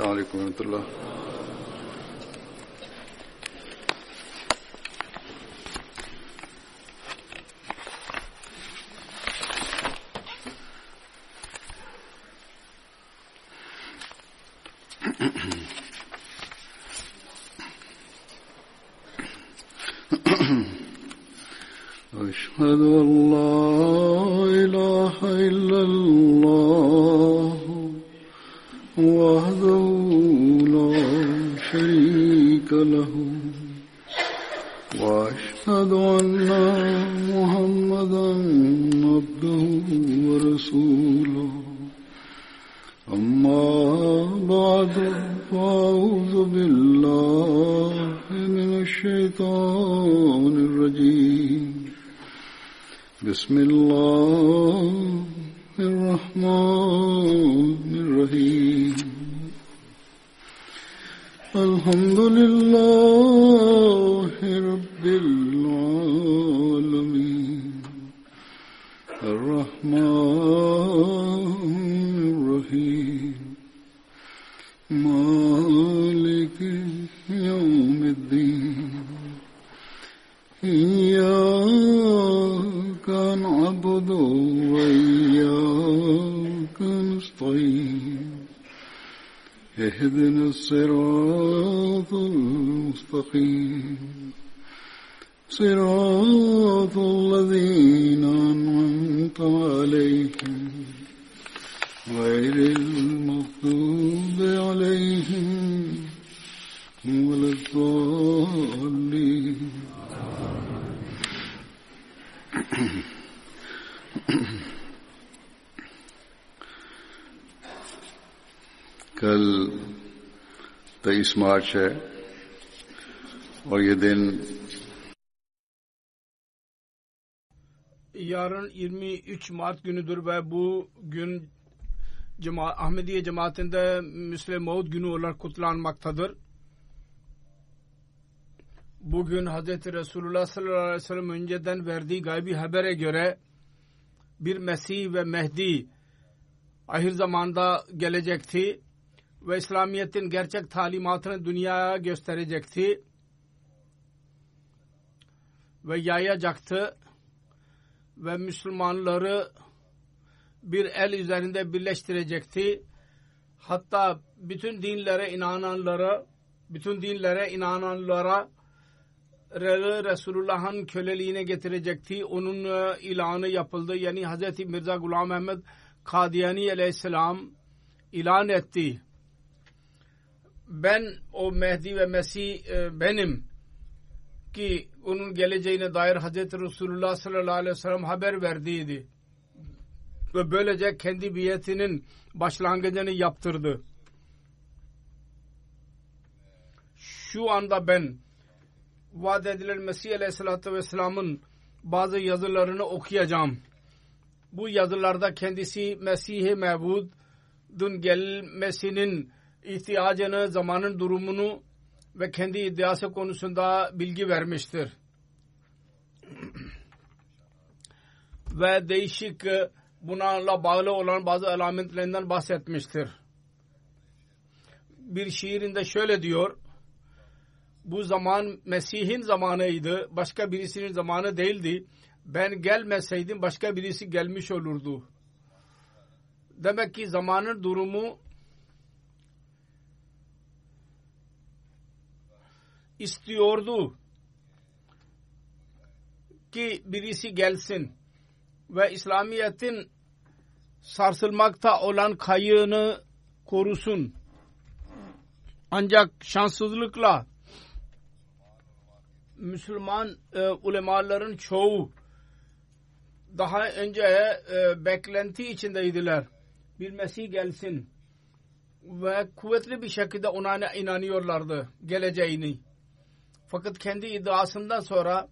Aleyküm rahmetullah. أشهد أن لا إله إلا الله وحده لا شريك له وأشهد أن محمدا عبده ورسوله أما بعد فأعوذ بالله من الشيطان الرجيم بسم الله الرحمن الرحيم الحمد لله رب العالمين الرحمن الرحيم مالك يوم الدين إياك نعبد وإياك نستعين اهدنا الصراط المستقيم صراط الذين أنعمت عليهم غير المغضوب عليهم ولا الضالين. कल 23 मार्च है और ये दिन yarın 23 Mart günüdür ve bu gün Ahmediye cemaatinde Müslim Maud günü olarak kutlanmaktadır. Bugün Hz. Resulullah sallallahu aleyhi ve sellem önceden verdiği gaybi habere göre bir Mesih ve Mehdi ahir zamanda gelecekti ve İslamiyet'in gerçek talimatını dünyaya gösterecekti ve yayacaktı ve Müslümanları bir el üzerinde birleştirecekti. Hatta bütün dinlere inananlara Resulullah'ın köleliğine getirecekti. Onun ilanı yapıldı. Yani Hz. Mirza Ghulam Ahmed Kadiyani aleyhisselam ilan etti. Ben o Mehdi ve Mesih benim ki onun geleceğine dair Hz. Resulullah sallallahu aleyhi ve sellem haber verdiydi. Ve böylece kendi biyetinin başlangıcını yaptırdı. Şu anda ben vaat edilen Mesih aleyhissalatü vesselamın bazı yazılarını okuyacağım. Bu yazılarda kendisi Mesih-i Mevud'un gelmesinin ihtiyacını, zamanın durumunu ve kendi iddiası konusunda bilgi vermiştir. Ve değişik bunlarla bağlı olan bazı alametlerinden bahsetmiştir. Bir şiirinde şöyle diyor: bu zaman Mesih'in zamanıydı, başka birisinin zamanı değildi. Ben gelmeseydim başka birisi gelmiş olurdu. Demek ki zamanın durumu istiyordu ki birisi gelsin ve İslamiyet'in sarsılmakta olan kayığını korusun. Ancak şanssızlıkla Müslüman ulemaların çoğu daha önce beklenti içindeydiler. Bir Mesih gelsin ve kuvvetli bir şekilde ona inanıyorlardı geleceğini. Fakat kendi iddiasından sonra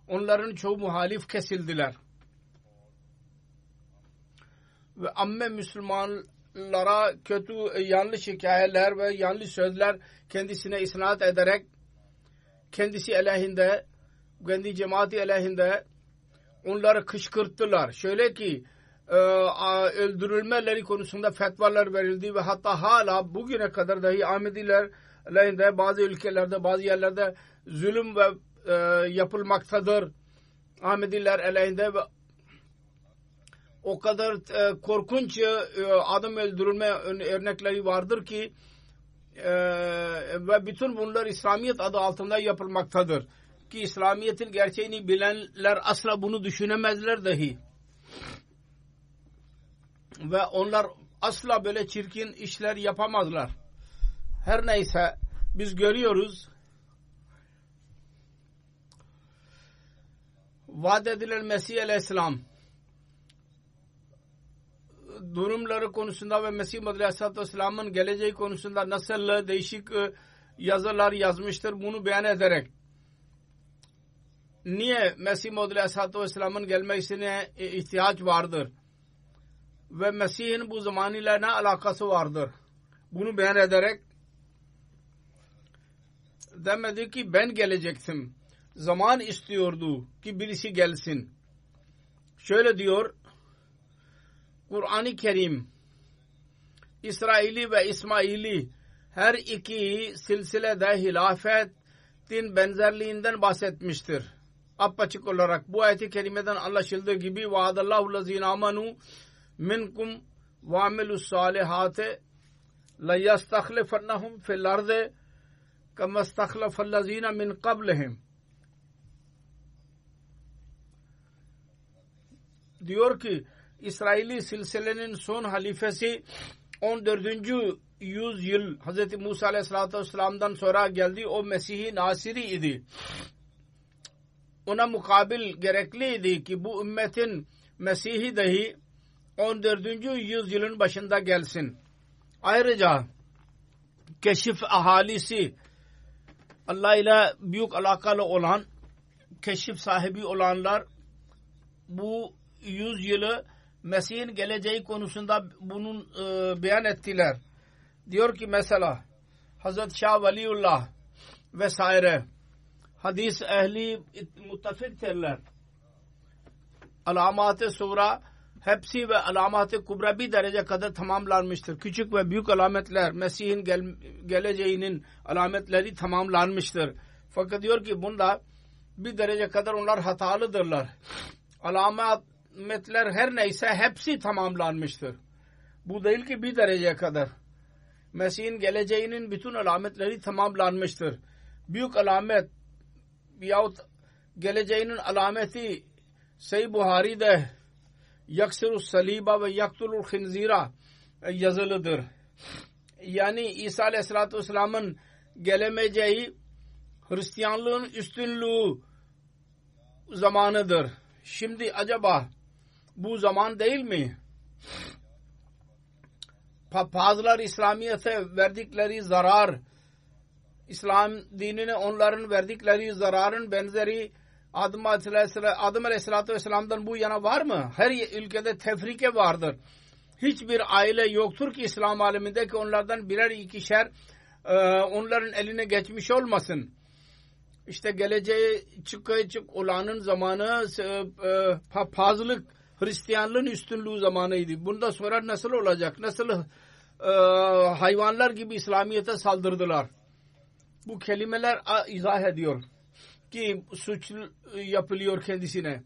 onların çoğu muhalif kesildiler. Ve amme Müslümanlara kötü, yanlış hikayeler ve yanlış sözler kendisine isnat ederek kendisi aleyhinde, kendi cemaati aleyhinde onları kışkırttılar. Şöyle ki öldürülmeleri konusunda fetvalar verildi ve hatta hala bugüne kadar dahi Ahmediler aleyhinde bazı ülkelerde, bazı yerlerde zulüm ve yapılmaktadır. Ahmediler aleyhinde ve o kadar korkunç adam öldürülme örnekleri vardır ki ve bütün bunlar İslamiyet adı altında yapılmaktadır. Ki İslamiyet'in gerçeğini bilenler asla bunu düşünemezler dahi. Ve onlar asla böyle çirkin işler yapamazlar. Her neyse biz görüyoruz vaat edilen Mesih Aleyhisselam durumları konusunda ve Mesih Muhammed Aleyhisselatü Vesselam'ın geleceği konusunda nasıl değişik yazılar yazmıştır bunu beyan ederek niye Mesih Muhammed Aleyhisselatü Vesselam'ın gelmesine ihtiyaç vardır ve Mesih'in bu zamanıyla ne alakası vardır bunu beyan ederek demedi ki ben gelecektim. Zaman istiyordu ki birisi gelsin. Şöyle diyor Kur'an-ı Kerim İsraili ve İsmaili her iki silsilede hilafetin benzerliğinden bahsetmiştir. Apaçık olarak bu ayet-i kerimeden anlaşıldığı gibi vaadallahu lezine amanu minkum ve amilus salihate la yastahlifannahum fil ardı kema stahlafallazine min qablihim. Diyor ki İsraili silsilenin son halifesi 14. yüzyıl Hz. Musa Aleyhisselatü Vesselam'dan sonra geldi. O Mesih-i Nasiri idi. Ona mukabil gerekliydi ki bu ümmetin Mesih'i dahi 14. yüzyılın başında gelsin. Ayrıca keşif ahalisi Allah ile büyük alakalı olan keşif sahibi olanlar bu yüzyılı Mesih'in geleceği konusunda bunun beyan ettiler. Diyor ki mesela Hazreti Şah Veliullah vesaire hadis ehli muttafiktirler. Alamat-ı Suğra hepsi ve alamat-ı Kubra bir derece kadar tamamlanmıştır. Küçük ve büyük alametler Mesih'in geleceğinin alametleri tamamlanmıştır. Fakat diyor ki bunda bir derece kadar onlar hatalıdırlar. Alametler her neyse hepsi tamamlanmıştır. Bu değil ki bir dereceye kadar. Mesih'in geleceğinin bütün alametleri tamamlanmıştır. Büyük alamet yahut geleceğinin alameti Sahih Buhari'de yaksirus saliba ve yaktulul khinzira yazılıdır. Yani İsa Aleyhisselatü Vesselam'ın gelemeyeceği Hristiyanlığın üstünlüğü zamanıdır. Şimdi acaba bu zaman değil mi? Papazlar İslamiyet'e verdikleri zarar, İslam dinine onların verdikleri zararın benzeri Adem Aleyhisselatü Vesselam'dan bu yana var mı? Her ülkede tefrike vardır. Hiçbir aile yoktur ki İslam aleminde ki onlardan birer ikişer onların eline geçmiş olmasın. İşte geleceğe çık olanın zamanı papazlık, Hristiyanlığın üstünlüğü zamanıydı. Bundan sonra nasıl olacak? Nasıl hayvanlar gibi İslamiyet'e saldırdılar? Bu kelimeler izah ediyor ki suç yapılıyor kendisine.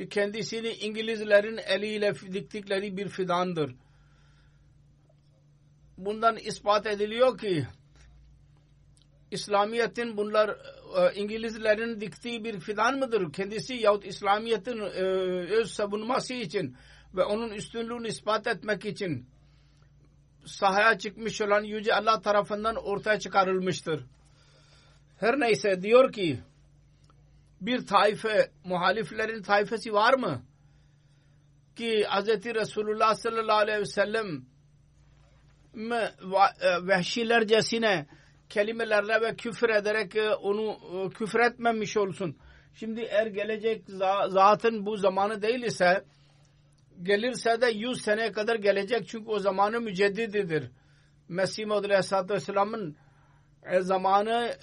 Kendisini İngilizlerin eliyle diktikleri bir fidandır. Bundan ispat ediliyor ki İslamiyet'in bunlar İngilizlerin diktiği bir fidan mıdır? Kendisi yahut İslamiyet'in öz savunması için ve onun üstünlüğünü ispat etmek için sahaya çıkmış olan Yüce Allah tarafından ortaya çıkarılmıştır. Her neyse diyor ki bir taife, muhaliflerin taifesi var mı? Ki Hz. Resulullah sallallahu aleyhi ve sellem vehşilercesine kelimelerle ve küfür ederek onu küfür etmemiş olsun. Şimdi eğer gelecek zatın bu zamanı değil ise gelirse de 100 seneye kadar gelecek çünkü o zamanı müceddididir. Mesih Muhammed Aleyhisselatü Vesselam'ın zamanı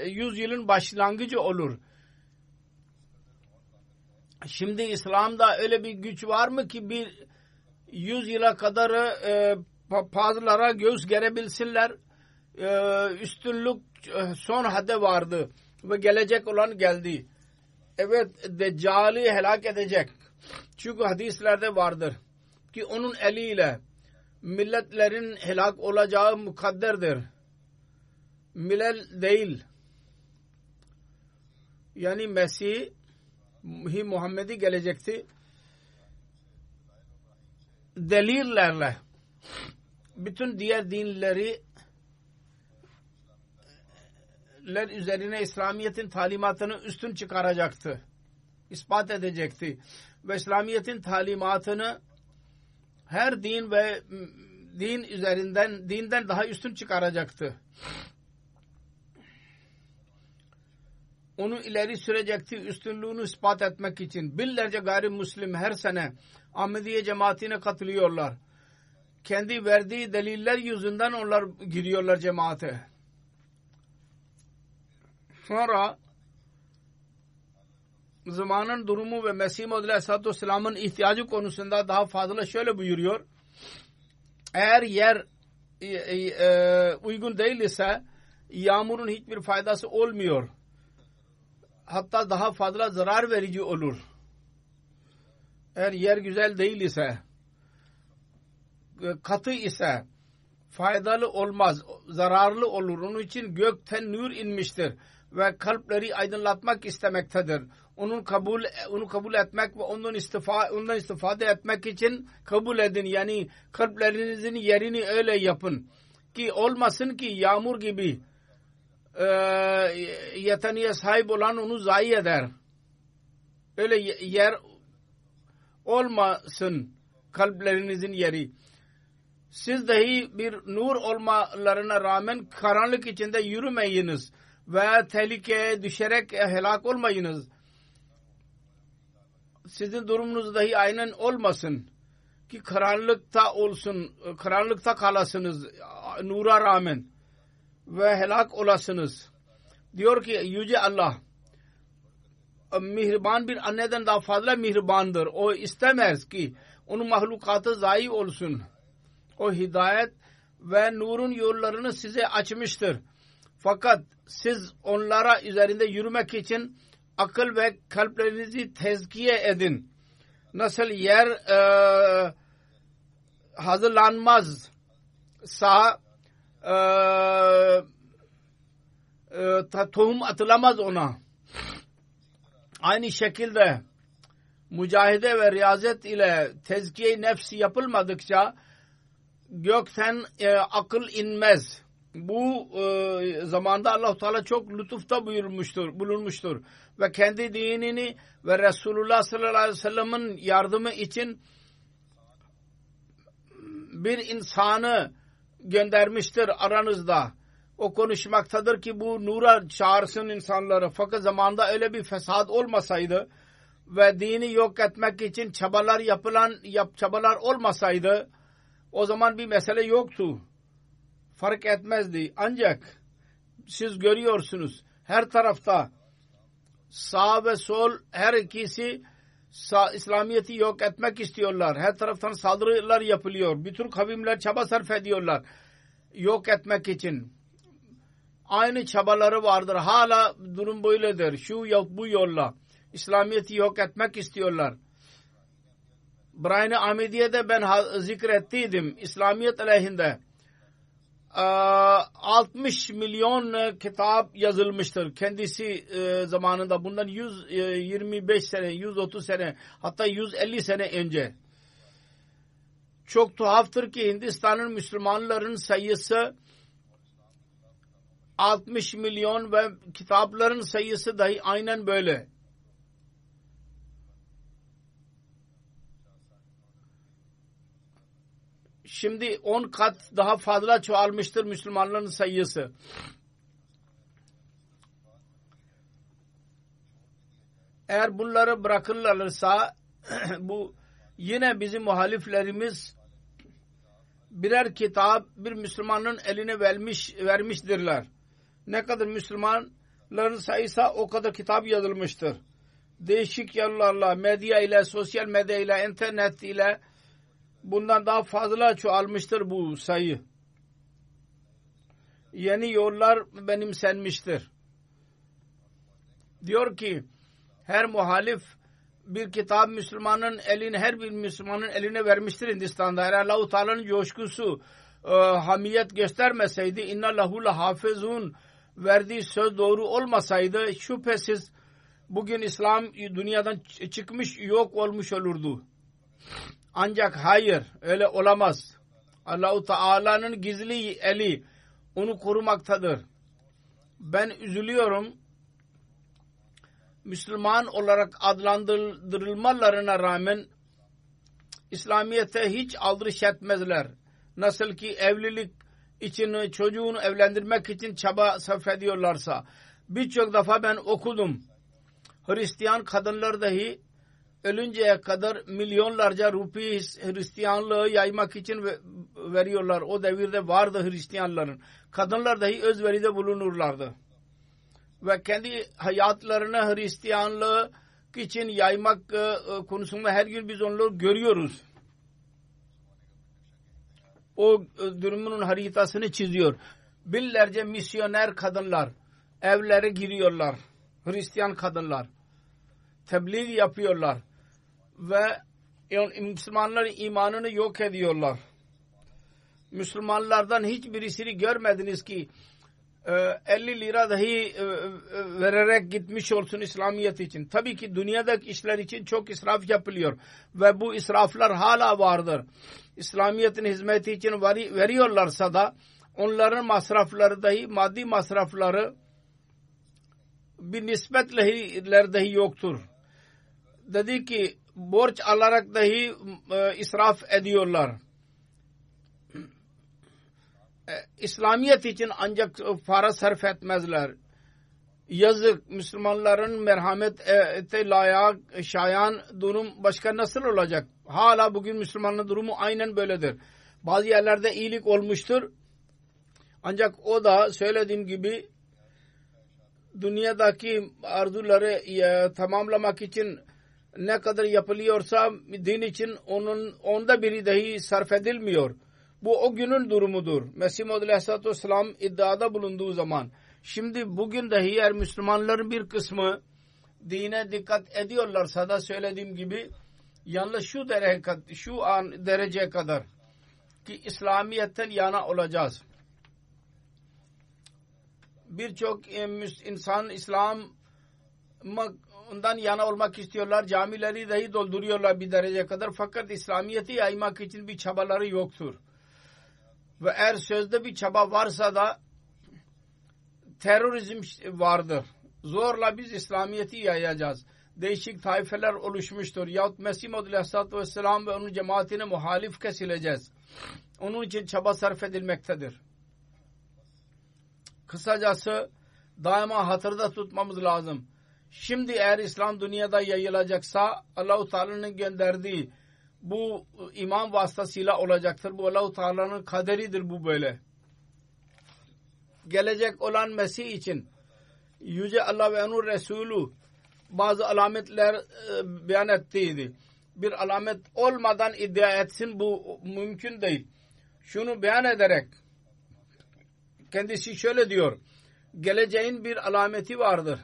100 yılın başlangıcı olur. Şimdi İslam'da öyle bir güç var mı ki bir 100 yıla kadar fazlalara göğüs gerebilsinler. Üstünlük son hadde vardı ve gelecek olan geldi. Evet, Deccal'i helak edecek. Çünkü hadislerde vardır ki onun eliyle milletlerin helak olacağı mukadderdir. Millet değil. Yani Mesih Muhammed'i gelecekti. Delillerle bütün diğer dinleri üzerine İslamiyet'in talimatını üstün çıkaracaktı. İspat edecekti. Ve İslamiyet'in talimatını her din ve din üzerinden, dinden daha üstün çıkaracaktı. Onu ileri sürecekti üstünlüğünü ispat etmek için. Binlerce gayrimüslim her sene Ahmediye cemaatine katılıyorlar. Kendi verdiği deliller yüzünden onlar giriyorlar cemaate. Sonra zamanın durumu ve Mesih Muhammed Aleyhisselatü Vesselam'ın ihtiyacı konusunda daha fazla şöyle buyuruyor. Eğer yer uygun değil ise yağmurun hiçbir faydası olmuyor. Hatta daha fazla zarar verici olur. Eğer yer güzel değil ise, katı ise faydalı olmaz, zararlı olur. Onun için gökten nur inmiştir ve kalpleri aydınlatmak istemektedir. Onu kabul etmek ve ondan istifade etmek için kabul edin. Yani kalplerinizin yerini öyle yapın ki olmasın ki yağmur gibi yeteneğe sahip olan onu zayi eder. Öyle yer olmasın kalplerinizin yeri. Siz dahi bir nur olmalarına rağmen karanlık içinde yürümeyiniz ve tehlikeye düşerek helak olmayınız. Sizin durumunuz dahi aynen olmasın ki karanlıkta olsun, karanlıkta kalasınız nura rağmen ve helak olasınız. Diyor ki Yüce Allah mihriban bir anneden daha fazla mihribandır. O istemez ki onun mahlukatı zayi olsun. O hidayet ve nurun yollarını size açmıştır. Fakat siz onlara üzerinde yürümek için akıl ve kalplerinizi tezkiye edin. Nasıl yer hazırlanmazsa tohum atılamaz ona. Aynı şekilde mücahede ve riyazet ile tezkiye-i nefsi yapılmadıkça gökten akıl inmez. Bu zamanda Allah-u Teala çok lütufta bulunmuştur ve kendi dinini ve Resulullah sallallahu aleyhi ve sellem'in yardımı için bir insanı göndermiştir aranızda. O konuşmaktadır ki bu nura çağırsın insanları. Fakat zamanda öyle bir fesat olmasaydı ve dini yok etmek için çabalar olmasaydı o zaman bir mesele yoktu. Fark etmezdi. Ancak siz görüyorsunuz her tarafta sağ ve sol her ikisi İslamiyet'i yok etmek istiyorlar. Her taraftan saldırılar yapılıyor. Bütün kavimler çaba sarf ediyorlar yok etmek için. Aynı çabaları vardır. Hala durum böyledir. Şu bu yolla İslamiyet'i yok etmek istiyorlar. Brian Ahmediye'de ben zikrettiydim. İslamiyet aleyhinde 60 milyon kitap yazılmıştır. Kendisi zamanında bundan 125 sene, 130 sene hatta 150 sene önce. Çok tuhaftır ki Hindistan'ın Müslümanların sayısı 60 milyon ve kitapların sayısı dahi aynen böyle. Şimdi 10 kat daha fazla çoğalmıştır Müslümanların sayısı. Eğer bunları bırakırlarsa bu yine bizim muhaliflerimiz birer kitap bir Müslümanın eline vermiştirler. Ne kadar Müslümanların sayısı o kadar kitap yazılmıştır. Değişik yollarla, medya ile, sosyal medya ile, internet ile bundan daha fazla çoğalmıştır bu sayı. Yeni yollar benimsenmiştir. Diyor ki her muhalif bir kitap Müslümanın eline, her bir Müslümanın eline vermiştir Hindistan'da. Eğer Allah-u Teala'nın coşkusu hamiyet göstermeseydi, inna lehu lehafizun verdiği söz doğru olmasaydı şüphesiz bugün İslam dünyadan çıkmış, yok olmuş olurdu. Ancak hayır, öyle olamaz. Allah-u Teala'nın gizli eli onu korumaktadır. Ben üzülüyorum. Müslüman olarak adlandırılmalarına rağmen İslamiyet'e hiç aldırış etmezler. Nasıl ki evlilik için, çocuğunu evlendirmek için çaba sarf ediyorlarsa. Birçok defa ben okudum. Hristiyan kadınlar dahi ölünceye kadar milyonlarca rupi Hristiyanlığı yaymak için veriyorlar. O devirde vardı Hristiyanların. Kadınlar dahi özveride bulunurlardı. Ve kendi hayatlarını Hristiyanlığı için yaymak konusunda her gün biz onları görüyoruz. O durumun haritasını çiziyor. Binlerce misyoner kadınlar evlere giriyorlar. Hristiyan kadınlar. Tebliğ yapıyorlar. Ve Müslümanların imanını yok ediyorlar. Müslümanlardan hiçbirisini görmediniz ki 50 lira dahi vererek gitmiş olsun İslamiyet için. Tabii ki dünyadaki işler için çok israf yapılıyor. Ve bu israflar hala vardır. İslamiyet'in hizmeti için veriyorlarsa da onların masrafları dahi, maddi masrafları bir nispetle dahi yoktur. Dedi ki borç alarak dahi israf ediyorlar. İslamiyet için ancak para sarf etmezler. Yazık, Müslümanların merhamete layık şayan durum başka nasıl olacak? Hala bugün Müslümanların durumu aynen böyledir. Bazı yerlerde iyilik olmuştur. Ancak o da söylediğim gibi dünyadaki arzuları tamamlamak için ne kadar yapılıyorsa din için onda biri dahi sarf edilmiyor. Bu o günün durumudur. Mesih Maud Aleyhisselatü Vesselam iddiada bulunduğu zaman. Şimdi bugün dahi eğer Müslümanların bir kısmı dine dikkat ediyorlarsa da söylediğim gibi yalnız şu dereceye kadar ki İslamiyet'ten yana olacağız. Birçok insan İslam'dan yana olmak istiyorlar. Camileri dahi dolduruyorlar bir dereceye kadar. Fakat İslamiyet'i yaymak için bir çabaları yoktur. Ve eğer sözde bir çaba varsa da terörizm vardır. Zorla biz İslamiyet'i yayacağız. Değişik taifeler oluşmuştur. Yahut Mesih Maud Aleyhisselatü Vesselam ve onun cemaatine muhalif kesileceğiz. Onun için çaba sarf edilmektedir. Kısacası daima hatırda tutmamız lazım. Şimdi eğer İslam dünyada yayılacaksa Allah-u Teala'nın gönderdiği bu imam vasıtasıyla olacaktır. Bu Allah-u Teala'nın kaderidir bu böyle. Gelecek olan Mesih için Yüce Allah ve onun Resulü bazı alametler beyan ettiydi. Bir alamet olmadan iddia etsin bu mümkün değil. Şunu beyan ederek kendisi şöyle diyor. Geleceğin bir alameti vardır.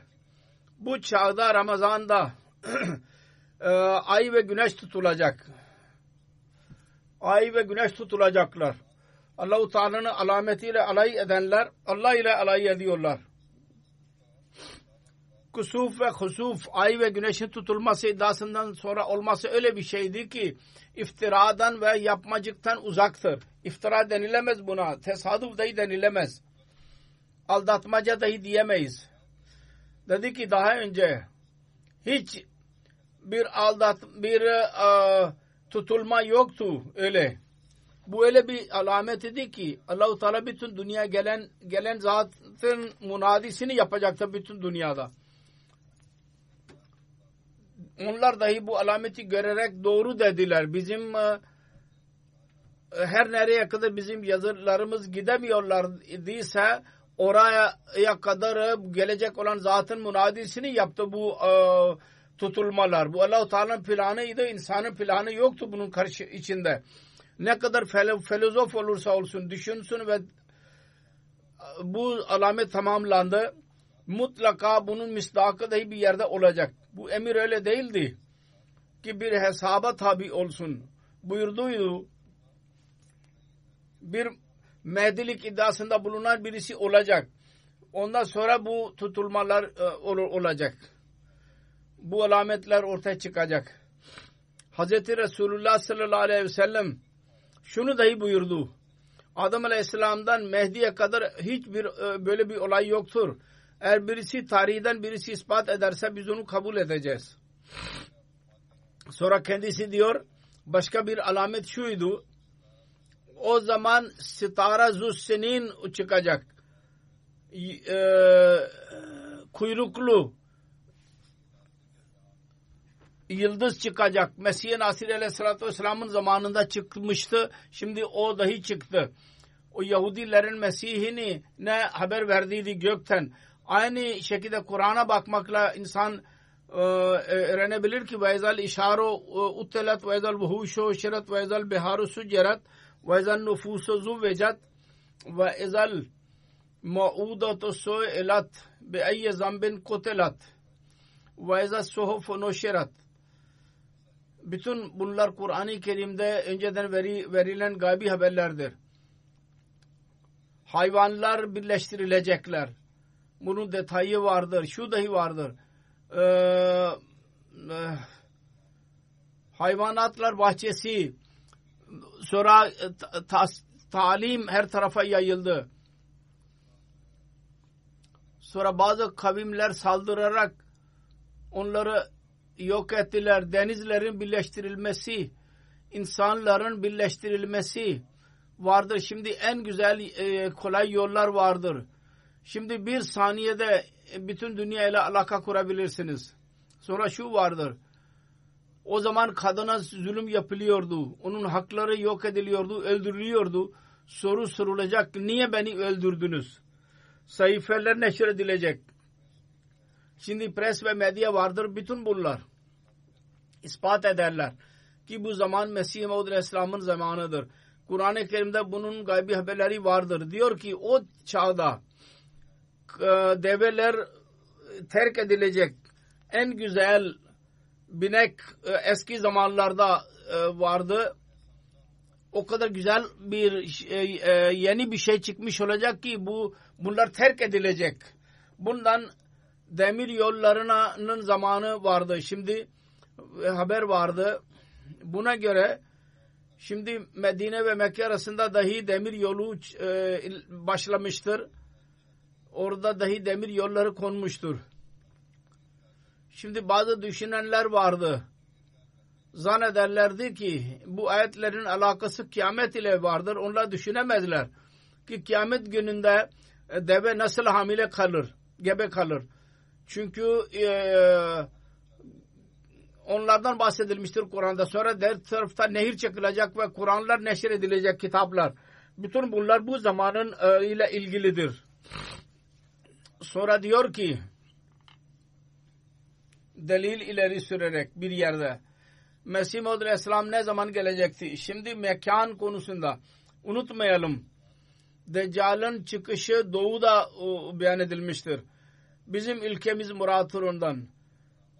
Bu çağda Ramazan'da ay ve güneş tutulacak. Ay ve güneş tutulacaklar. Allah-u Teala'nın alametiyle alay edenler Allah ile alay ediyorlar. Kusuf ve husuf, ay ve güneşin tutulması iddiasından sonra olması öyle bir şeydi ki iftiradan ve yapmacıktan uzaktır. İftira denilemez buna. Tesadüf dahi denilemez. Aldatmaca dahi diyemeyiz. Dedi ki daha önce hiç bir tutulma yoktu öyle. Bu öyle bir alamet idi ki Allah-u Teala bütün dünya gelen zatın munadisini yapacaktı bütün dünyada. Onlar dahi bu alameti görerek doğru dediler. Bizim her nereye kadar bizim yazılarımız gidemiyorlar idiyse oraya kadar gelecek olan zatın munadisini yaptı bu tutulmalar. Bu Allah-u Teala'nın planıydı. İnsanın planı yoktu bunun içinde. ne kadar filozof olursa olsun düşünsün ve bu alamet tamamlandı. Mutlaka bunun misdakı dahi bir yerde olacak. Bu emir öyle değildi ki bir hesaba tabi olsun. Buyurduydu. Bir Mehdilik iddiasında bulunan birisi olacak. Ondan sonra bu tutulmalar olacak. Bu alametler ortaya çıkacak. Hazreti Resulullah sallallahu aleyhi ve sellem şunu dahi buyurdu. Adem aleyhisselamdan Mehdi'ye kadar hiçbir böyle bir olay yoktur. Eğer birisi tarihten birisi ispat ederse biz onu kabul edeceğiz. Sonra kendisi diyor başka bir alamet şuydu. O zaman Sitara Zussenin çıkacak. Kuyruklu yıldız çıkacak. Mesih-i Nasir aleyhissalatü vesselamın zamanında çıkmıştı. Şimdi o dahi çıktı. O Yahudilerin Mesih'ini ne haber verdiydi gökten. Aynı şekilde Kur'an'a bakmakla insan öğrenebilir ki وَاِذَا الْاِشَارُ اُتَّلَتْ وَاِذَا الْبُهُوشُ شِرَتْ وَاِذَا الْبِحَارُ سُجَّرَتْ وَاِذَا النُّفُوسُ زُوِّجَتْ وَاِذَا الْمَعُودَةُ سُئِلَتْ بِأَيِّ ذَنْبٍ قُتِلَتْ وَاِذَا الصُّحُفُ نُشِرَتْ. Bütün bunlar Kur'an-ı Kerim'de önceden verilen gaybi haberlerdir. Hayvanlar birleştirilecekler. Bunun detayı vardır. Şu dahi vardır. Hayvanatlar bahçesi, sonra talim her tarafa yayıldı. Sonra bazı kavimler saldırarak onları yok ettiler. Denizlerin birleştirilmesi, insanların birleştirilmesi vardır. Şimdi en güzel kolay yollar vardır. Şimdi bir saniyede bütün dünya ile alaka kurabilirsiniz. Sonra şu vardır. O zaman kadına zulüm yapılıyordu. Onun hakları yok ediliyordu, öldürülüyordu. Soru sorulacak. Niye beni öldürdünüz? Sayfeler neşredilecek. Şimdi pres ve medya vardır. Bütün bunlar ispat ederler ki bu zaman Mesih Maud Aleyhisselam'ın zamanıdır. Kur'an-ı Kerim'de bunun gaybi haberleri vardır. Diyor ki o çağda develer terk edilecek. En güzel binek eski zamanlarda vardı. O kadar güzel bir yeni bir şey çıkmış olacak ki bunlar terk edilecek. Bundan demir yollarının zamanı vardı. Şimdi haber vardı. Buna göre şimdi Medine ve Mekke arasında dahi demir yolu başlamıştır. Orada dahi demir yolları konmuştur. Şimdi bazı düşünenler vardı. Zannederlerdi ki bu ayetlerin alakası kıyamet ile vardır. Onlar düşünemezler ki kıyamet gününde deve nasıl hamile kalır, gebe kalır. Çünkü onlardan bahsedilmiştir Kur'an'da. Sonra her tarafta nehir çekilecek ve Kur'anlar neşredilecek, kitaplar. Bütün bunlar bu zamanın ile ilgilidir. Sonra diyor ki delil ileri sürerek bir yerde Mesih Maud Aleyhisselam ne zaman gelecekti? Şimdi mekan konusunda unutmayalım. Deccal'ın çıkışı doğuda beyan edilmiştir. Bizim ülkemiz Murat'tır ondan.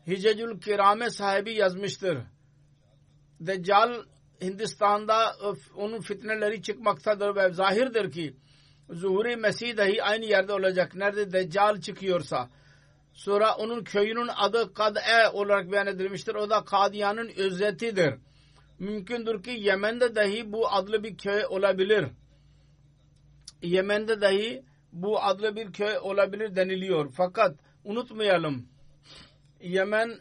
Hicecül Kirame sahibi yazmıştır. Deccal Hindistan'da onun fitneleri çıkmaktadır ve zahirdir ki Zuhuri Mesih dahi aynı yerde olacak. Nerede Deccal çıkıyorsa. Sonra onun köyünün adı Kad'e olarak beyan edilmiştir. O da Kadiyan'ın özetidir. Mümkündür ki Yemen'de dahi bu adlı bir köy olabilir. Yemen'de dahi bu adlı bir köy olabilir deniliyor. Fakat unutmayalım. Yemen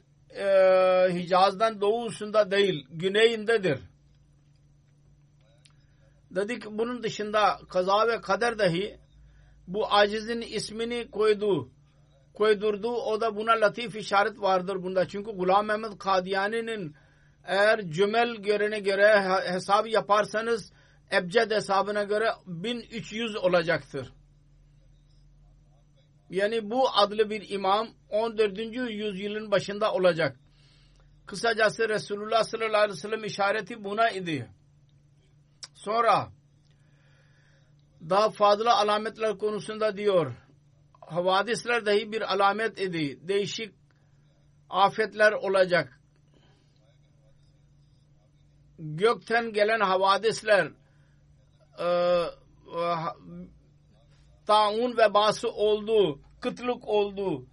Hicaz'dan doğusunda değil, güneyindedir. Dedik bunun dışında kaza ve kader dahi bu acizin ismini koydurdu. O da buna latif işaret vardır bunda. Çünkü Gulam Mehmet Kadiyani'nin eğer cümel görene göre hesabı yaparsanız ebced hesabına göre 1300 olacaktır. Yani bu adlı bir imam 14. yüzyılın başında olacak. Kısacası Resulullah sallallahu aleyhi ve sellem işareti buna idi. Sonra daha fazla alametler konusunda diyor. Havadisler dahi bir alamet idi. Değişik afetler olacak. Gökten gelen havadisler taun vebası oldu, kıtlık oldu.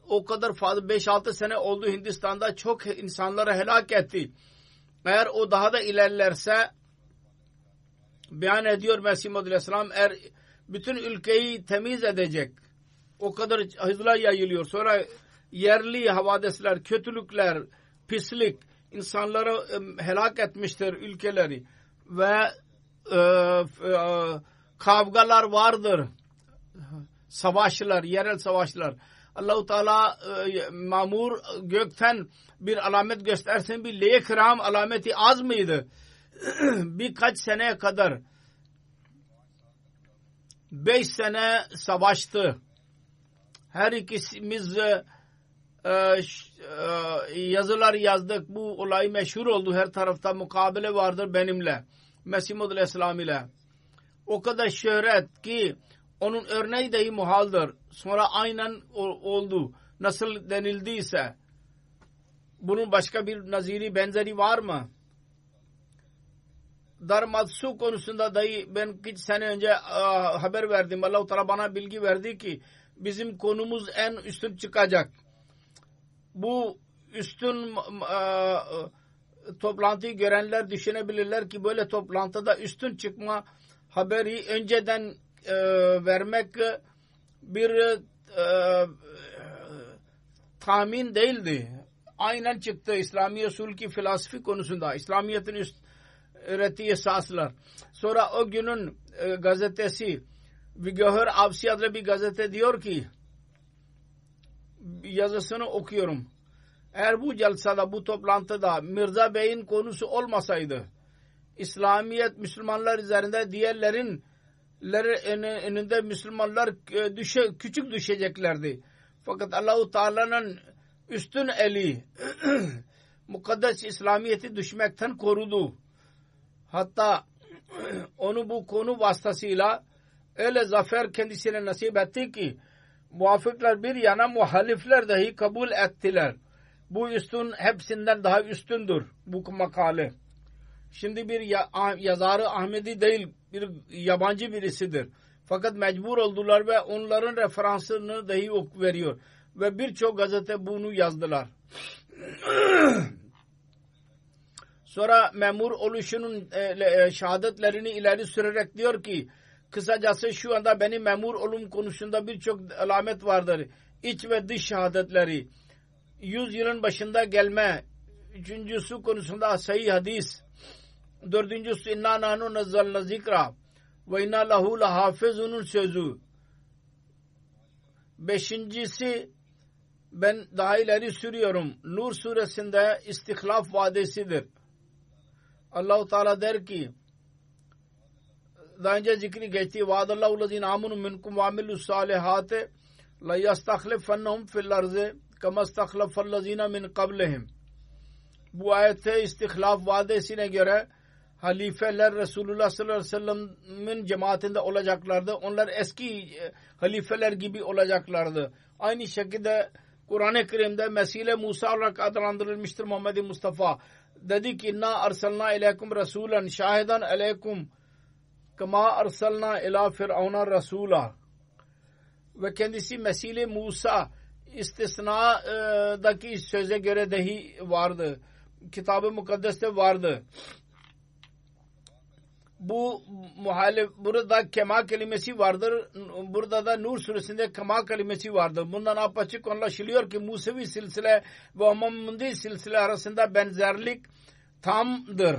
O kadar fazla 5-6 sene oldu Hindistan'da, çok insanları helak etti. Eğer o daha da ilerlerse, beyan ediyor Mesih Muhammed Aleyhisselam, eğer bütün ülkeyi temiz edecek. O kadar hızla yayılıyor. Sonra yerli havadisler, kötülükler, pislik insanları helak etmiştir ülkeleri ve kavgalar vardır. Savaşlar, yerel savaşlar. Allah-u Teala mamur gökten bir alamet göstersin. Bir le-i-kiram alameti az mıydı? Birkaç seneye kadar 5 sene savaştı. Her ikimiz yazılar yazdık. Bu olay meşhur oldu. Her tarafta mukabele vardır benimle. Mesih Muhammed Aleyhisselam ile. O kadar şöhret ki onun örneği dahi muhaldır. Sonra aynen oldu. Nasıl denildiyse. Bunun başka bir naziri benzeri var mı? Darmadsu konusunda dahi ben kaç sene önce haber verdim. Allah-u Teala bana bilgi verdi ki bizim konumuz en üstün çıkacak. Bu üstün toplantıyı görenler düşünebilirler ki böyle toplantıda üstün çıkma haberi önceden vermek bir tahmin değildi. Aynen çıktı İslami usul ki filosofi konusunda. İslamiyet'in ürettiği esaslar. Sonra o günün gazetesi Vigahör Avsi adlı bir gazete diyor ki, yazısını okuyorum. Eğer bu celsada, bu toplantıda Mirza Bey'in konusu olmasaydı, İslamiyet Müslümanlar üzerinde diğerlerin önünde Müslümanlar küçük düşeceklerdi. Fakat Allah-u Teala'nın üstün eli mukaddes İslamiyet'i düşmekten korudu. Hatta onu bu konu vasıtasıyla öyle zafer kendisine nasip etti ki muvafıklar bir yana muhalifler dahi kabul ettiler. Bu üstün hepsinden daha üstündür bu makale. Şimdi bir yazarı Ahmedi değil, bir yabancı birisidir. Fakat mecbur oldular ve onların referansını dahi veriyor. Ve birçok gazete bunu yazdılar. Sonra memur oluşunun şehadetlerini ileri sürerek diyor ki, kısacası şu anda benim memur olum konusunda birçok alamet vardır. İç ve dış şehadetleri. 100 yılın başında gelme. Üçüncüsü konusunda sahih hadis. Dördüncüsü inna nahnu nazzalna zikra ve inna lahu lahafizunun sözü. Beşincisi ben daha ileri sürüyorum. Nur suresinde istihlaf vadesidir. Allah-u Teala der ki, daha önce zikri geçti. Vaadallahu lezine amunu minkum ve amilus salihate la yastahlifannahum fil ardı kema istahlafallezine min qablihim. Bu ayette istihlaf vadesine göre halifeler Resulullah sallallahu aleyhi ve sellem'in cemaatinde olacaklardı. Onlar eski halifeler gibi olacaklardı. Aynı şekilde Kur'an-ı Kerim'de Mesih Musa olarak adlandırılmıştır Muhammed Mustafa. Dedi ki inna arsalna ileykum rasulan şahidan aleykum kama arsalna ila firavuna rasula. Ve kendisi Mesih Musa istisnadaki söze göre dahi vardı. Kitab-ı Mukaddes'te vardı. Bu muhalif, burada kema kelimesi vardır. Burada da Nur suresinde kema kelimesi vardır. Bundan apaçık anlaşılıyor ki Musevi silsile ve Muhammedi silsile arasında benzerlik tamdır.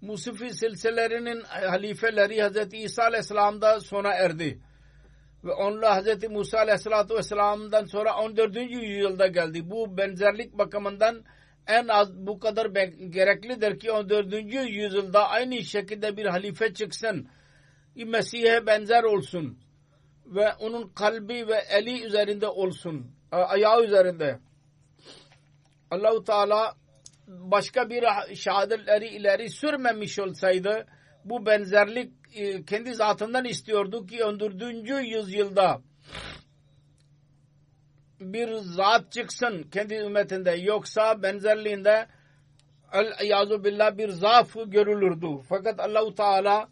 Musevi silsilelerinin halifeleri Hz. İsa Aleyhisselam'da sona erdi. Ve onlar Hz. Musa Aleyhisselatü Vesselam'dan sonra 14. yüzyılda geldi. Bu benzerlik bakımından en az bu kadar gereklidir ki 14. yüzyılda aynı şekilde bir halife çıksın. Mesih'e benzer olsun. Ve onun kalbi ve eli üzerinde olsun. Ayağı üzerinde. Allah-u Teala başka bir şehadetleri ileri sürmemiş olsaydı, bu benzerlik kendi zatından istiyordu ki 14. yüzyılda bir zat çıksın kendi ümmetinde, yoksa benzerliğinde el-iyazu billah bir zaaf görülürdü. Fakat Allah-u Teala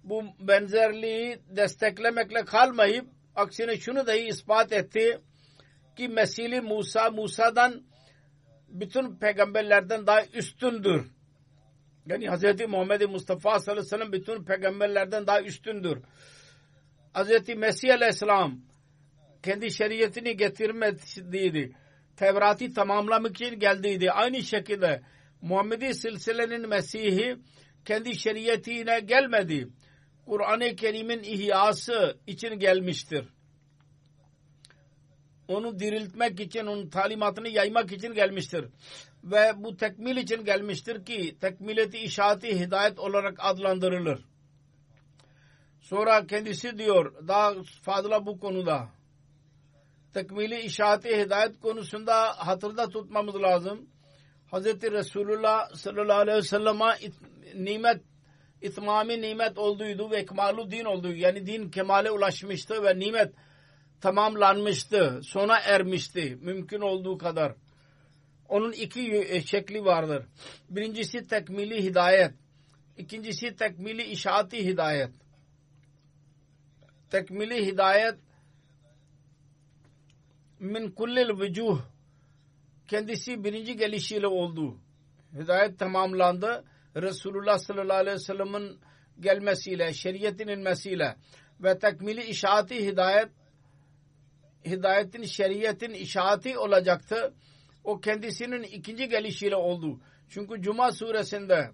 bu benzerliği desteklemekle kalmayıp aksine şunu dahi ispat etti ki Mesih Musa'dan bütün peygamberlerden daha üstündür. Yani Hz. Muhammed Mustafa sallallahu aleyhi ve sellem bütün peygamberlerden daha üstündür. Hz. Mesih aleyhisselam kendi şeriatını getirmediydi. Tevrat'ı tamamlamak için geldiydi. Aynı şekilde Muhammedi silsilenin Mesih'i kendi şeriatine gelmedi. Kur'an-ı Kerim'in ihyası için gelmiştir. Onu diriltmek için, onun talimatını yaymak için gelmiştir. Ve bu tekmil için gelmiştir ki tekmileti işaret-i hidayet olarak adlandırılır. Sonra kendisi diyor daha fazla bu konuda. Tekmili işaret-i hidayet konusunda hatırda tutmamız lazım. Hz. Resulullah sallallahu aleyhi ve sellem'e nimet, itmami nimet olduğuydu ve ekmalu din olduğu. Yani din kemale ulaşmıştı ve nimet tamamlanmıştı. Sona ermişti. Mümkün olduğu kadar. Onun iki şekli vardır. Birincisi tekmili hidayet. İkincisi tekmili işaret-i hidayet. Tekmili hidayet min kullil vücuh, kendisi birinci gelişiyle oldu. Hidayet tamamlandı. Resulullah sallallahu aleyhi ve sellem'in gelmesiyle, şeriatin inmesiyle ve tekmili işaret-i hidayet, hidayetin, şeriatin işareti olacaktı. O kendisinin ikinci gelişiyle oldu. Çünkü Cuma suresinde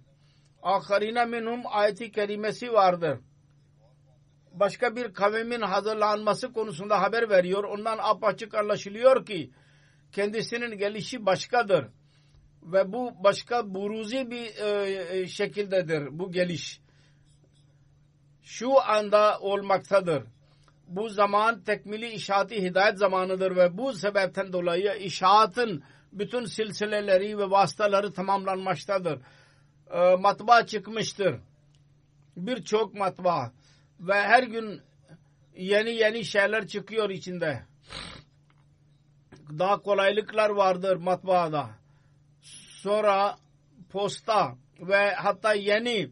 "Âkhirîne minhum" ayeti kerimesi vardır. Başka bir kavmin hazırlanması konusunda haber veriyor. Ondan apaçık anlaşılıyor ki kendisinin gelişi başkadır. Ve bu başka buruzi bir şekildedir bu geliş. Şu anda olmaktadır. Bu zaman tekmili işaret-i hidayet zamanıdır ve bu sebepten dolayı işaretin bütün silsileleri ve vasıtaları tamamlanmaktadır. Matbaa çıkmıştır. Birçok matbaa ve her gün yeni şeyler çıkıyor içinde. Daha kolaylıklar vardır matbaada. Sonra posta ve hatta yeni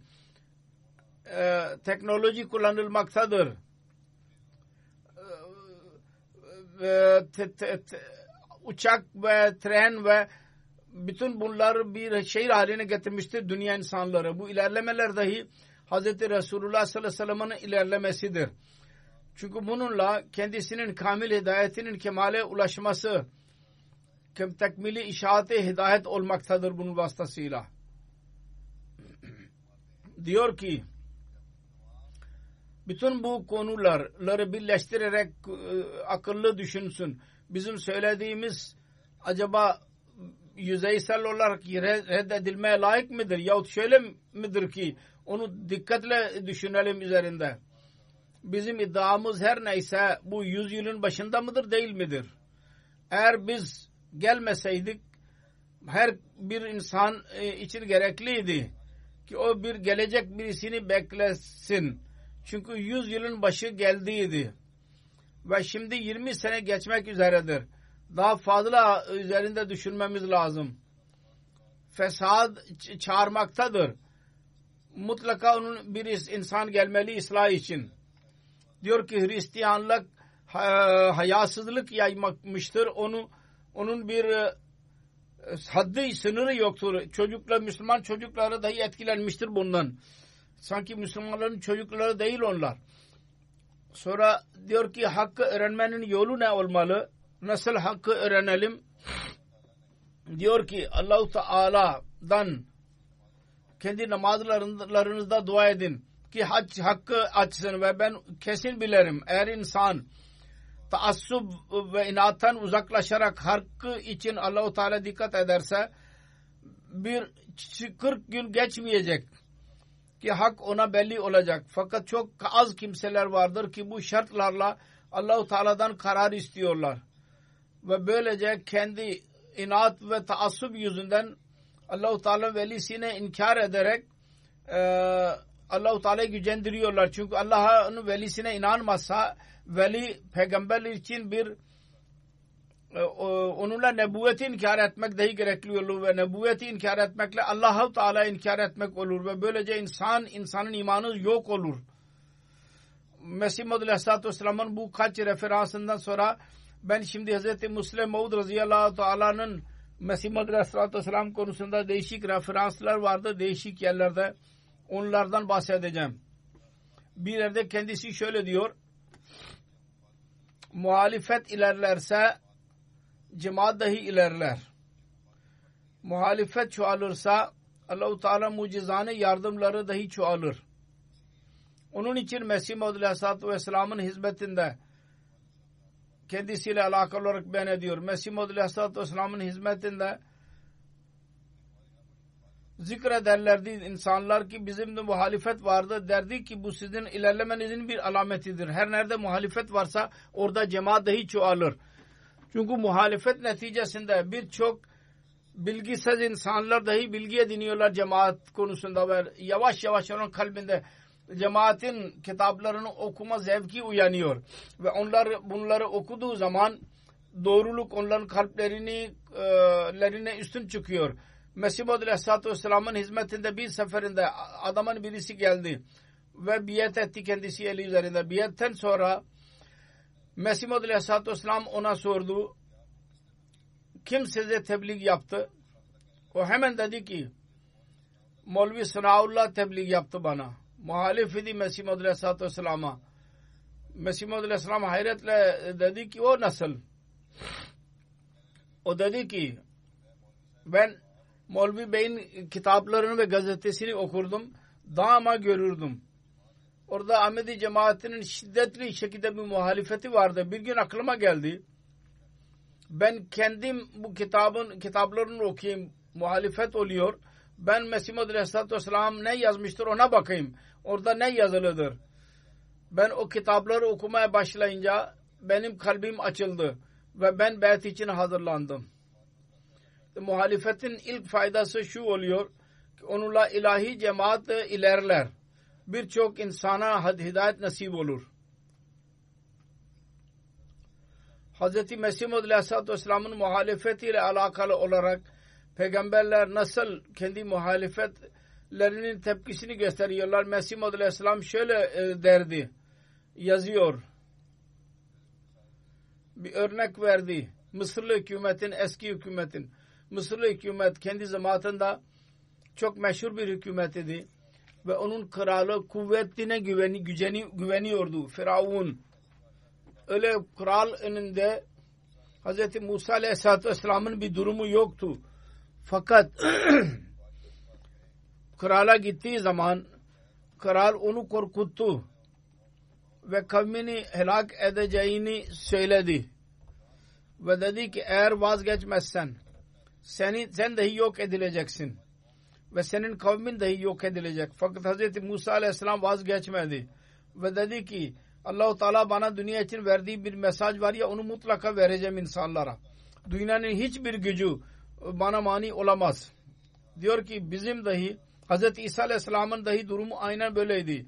teknoloji kullanılmaktadır. Uçak ve tren ve bütün bunlar bir şehir haline getirmiştir dünya insanları. Bu ilerlemeler dahi Hz. Resulullah sallallahu aleyhi ve sellem'in ilerlemesidir. Çünkü bununla kendisinin kamil hidayetinin kemale ulaşması, tekmili işaret-i hidayet olmaktadır bunun vasıtasıyla. Diyor ki bütün bu konuları birleştirerek akıllı düşünsün. Bizim söylediğimiz acaba yüzeysel olarak reddedilmeye layık mıdır? Yahut şöyle midir ki onu dikkatle düşünelim üzerinde. Bizim iddiamız her neyse bu 100 yılın başında mıdır değil midir? Eğer biz gelmeseydik her bir insan için gerekliydi ki o bir gelecek birisini beklesin. Çünkü 100 yılın başı geldiydi. Ve şimdi 20 sene geçmek üzeredir. Daha fazla üzerinde düşünmemiz lazım. Fesad çağırmaktadır. Mutlaka onun bir insan gelmeli ıslah için. Diyor ki Hristiyanlık hayasızlık yaymakmıştır. Onun bir haddi sınırı yoktur. Müslüman çocukları dahi etkilenmiştir bundan. Sanki Müslümanların çocukları değil onlar. Sonra diyor ki hakkı öğrenmenin yolu ne olmalı? Nasıl hakkı öğrenelim? Diyor ki Allah-u Teala'dan kendi namazlarınızda dua edin ki hakkı açsın ve ben kesin bilirim. Eğer insan taassub ve inattan uzaklaşarak hakkı için Allah-u Teala dikkat ederse bir 40 gün geçmeyecek ki hak ona belli olacak. Fakat çok az kimseler vardır ki bu şartlarla Allah-u Teala'dan karar istiyorlar. Ve böylece kendi inat ve taassub yüzünden Allah-u Teala velisine inkar ederek Allah-u Teala'yı gücendiriyorlar. Çünkü Allah'ın velisine inanmazsa veli peygamberler için bir onunla nebuvveti inkar etmek dahi gerekli olur ve nebuvveti inkar etmekle Allah-u Teala'yı inkar etmek olur ve böylece insanın imanı yok olur. Mesih Maud Aleyhisselatü Vesselam'ın bu kaç referansından sonra ben şimdi Hz. Müslim Maud Raziyallahu Teala'nın Mesih Maud Aleyhisselatü Vesselam konusunda değişik referanslar vardı değişik yerlerde. Onlardan bahsedeceğim. Bir yerde kendisi şöyle diyor. Muhalefet ilerlerse cemaat dahi ilerler. Muhalefet çoğalırsa Allah-u Teala mucizane yardımları dahi çoğalır. Onun için Mesih Maud Aleyhisselatü Vesselam'ın hizmetinde kendisiyle alakalı olarak beyan ediyor. Mesih Maud Aleyhisselatü Vesselam'ın hizmetinde zikrederlerdi insanlar ki bizim de muhalefet vardı. Derdi ki bu sizin ilerlemenizin bir alametidir. Her nerede muhalefet varsa orada cemaat dahi çoğalır. Çünkü muhalefet neticesinde birçok bilgisiz insanlar dahi bilgi ediniyorlar cemaat konusunda ve yavaş yavaş onun kalbinde cemaatin kitaplarını okuma zevki uyanıyor. Ve onlar bunları okuduğu zaman doğruluk onların kalplerine üstün çıkıyor. Mesih Maud Aleyhisselatü Vesselam'ın hizmetinde bir seferinde adamın birisi geldi ve biat etti kendisi eli üzerinde. Biatten sonra Mesih Maud Aleyhisselatü Vesselam ona sordu. Kim size tebliğ yaptı? O hemen dedi ki Mevlevi Sanaullah tebliğ yaptı bana. Muhalif idi Mesih Maud Aleyhisselatü Vesselam'a. Mesih Maud Aleyhisselam hayretle dedi ki o nasıl? O dedi ki ben Mevlevi Bey'in kitaplarını ve gazetesini okurdum. Daima görürdüm. Orada Ahmedi cemaatinin şiddetli şekilde bir muhalefeti vardı. Bir gün aklıma geldi. Ben kendim bu kitaplarını okuyayım. Muhalefet oluyor. Ben Mesih Maud Aleyhisselatü Vesselam ne yazmıştır ona bakayım. Orada ne yazılıdır. Ben o kitapları okumaya başlayınca benim kalbim açıldı. Ve ben beyat için hazırlandım. Muhalefetin ilk faydası şu oluyor ki onunla ilahi cemaat ilerler. Birçok insana hidayet nasip olur. Hz. Mesih Maud Aleyhisselatü Vesselam'ın muhalefetiyle alakalı olarak peygamberler nasıl kendi muhalefetlerinin tepkisini gösteriyorlar. Mesih Maud Aleyhisselam şöyle derdi, yazıyor. Bir örnek verdi. Mısırlı hükümetin, eski hükümetin. Mısırlı hükümet kendi zamanında çok meşhur bir hükümet idi. Ve onun kralı kuvvetine güveniyordu. Firavun. Öyle kral önünde Hz. Musa Aleyhisselatü Vesselam'ın bir durumu yoktu. Fakat krala gittiği zaman kral onu korkuttu. Ve kavmini helak edeceğini söyledi. Ve dedi ki eğer vazgeçmezsen sen dahi yok edileceksin. Ve senin kavmin dahi yok edilecek. Fakat Hz. Musa Aleyhisselam vazgeçmedi. Ve dedi ki Allah-u Teala bana dünya için verdiği bir mesaj var ya onu mutlaka vereceğim insanlara. Dünyanın hiçbir gücü bana mani olamaz. Diyor ki bizim dahi Hz. İsa Aleyhisselam'ın dahi durumu aynen böyleydi.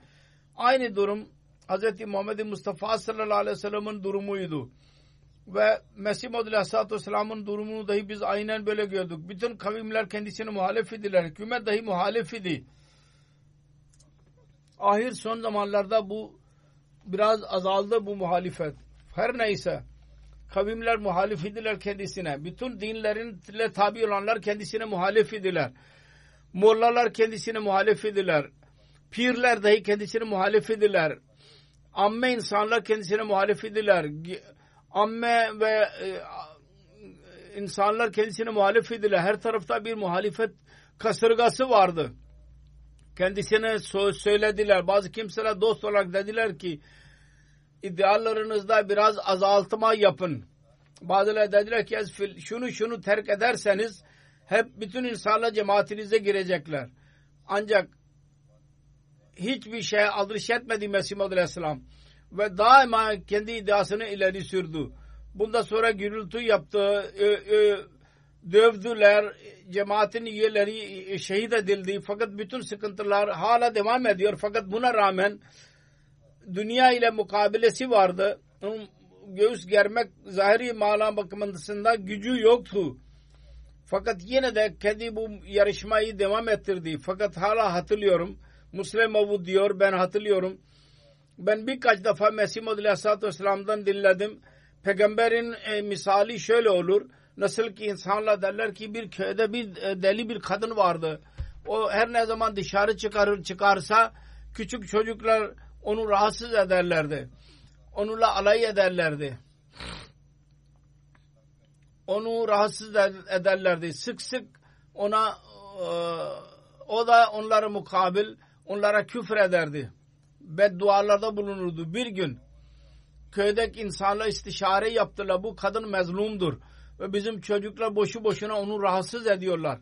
Aynı durum Hz. Muhammed Mustafa sallallahu aleyhi ve sellem'in durumuydu. Ve Mesih Maud Aleyhisselatü Vesselam'ın durumunu dahi biz aynen böyle gördük. Bütün kavimler kendisine muhalif idiler. Hükümet dahi muhalif idi. Ahir son zamanlarda bu biraz azaldı bu muhalefet. Her neyse kavimler muhalif idiler kendisine. Bütün dinlerinle tabi olanlar kendisine muhalif idiler. Mollalar kendisine muhalif idiler. Pirler dahi kendisine muhalif idiler. Amme insanlar kendisine muhalif idiler. Amme ve insanlar kendisine muhalif idiler. Her tarafta bir muhalefet kasırgası vardı. Kendisine söylediler. Bazı kimseler dost olarak dediler ki ideallarınızda biraz azaltma yapın. Bazıları dediler ki şunu terk ederseniz hep bütün insanlar cemaatinize girecekler. Ancak hiçbir şeye aldırış etmedi Mesih Maud Aleyhisselam. Ve daima kendi iddiasını ileri sürdü. Bundan sonra gürültü yaptı. dövdüler, cemaatin üyeleri şehit edildi. Fakat bütün sıkıntılar hala devam ediyor. Fakat buna rağmen dünya ile mukabilesi vardı. Onun göğüs germek zahiri mana bakımından gücü yoktu. Fakat yine de kendi bu yarışmayı devam ettirdi. Fakat hala hatırlıyorum. Müslim Mevud diyor, ben hatırlıyorum. Ben birkaç defa Mesih Maud Aleyhisselatü Vesselam'dan dinledim. Peygamberin misali şöyle olur. Nasıl ki insanlar derler ki bir köyde bir deli bir kadın vardı. O her ne zaman dışarı çıkarsa küçük çocuklar onu rahatsız ederlerdi. Onunla alay ederlerdi. Onu rahatsız ederlerdi. Sık sık ona o da onlara mukabil onlara küfür ederdi. Beddualarda bulunurdu. Bir gün köydeki insanlar istişare yaptılar. Bu kadın mezlumdur. Ve bizim çocuklar boşu boşuna onu rahatsız ediyorlar.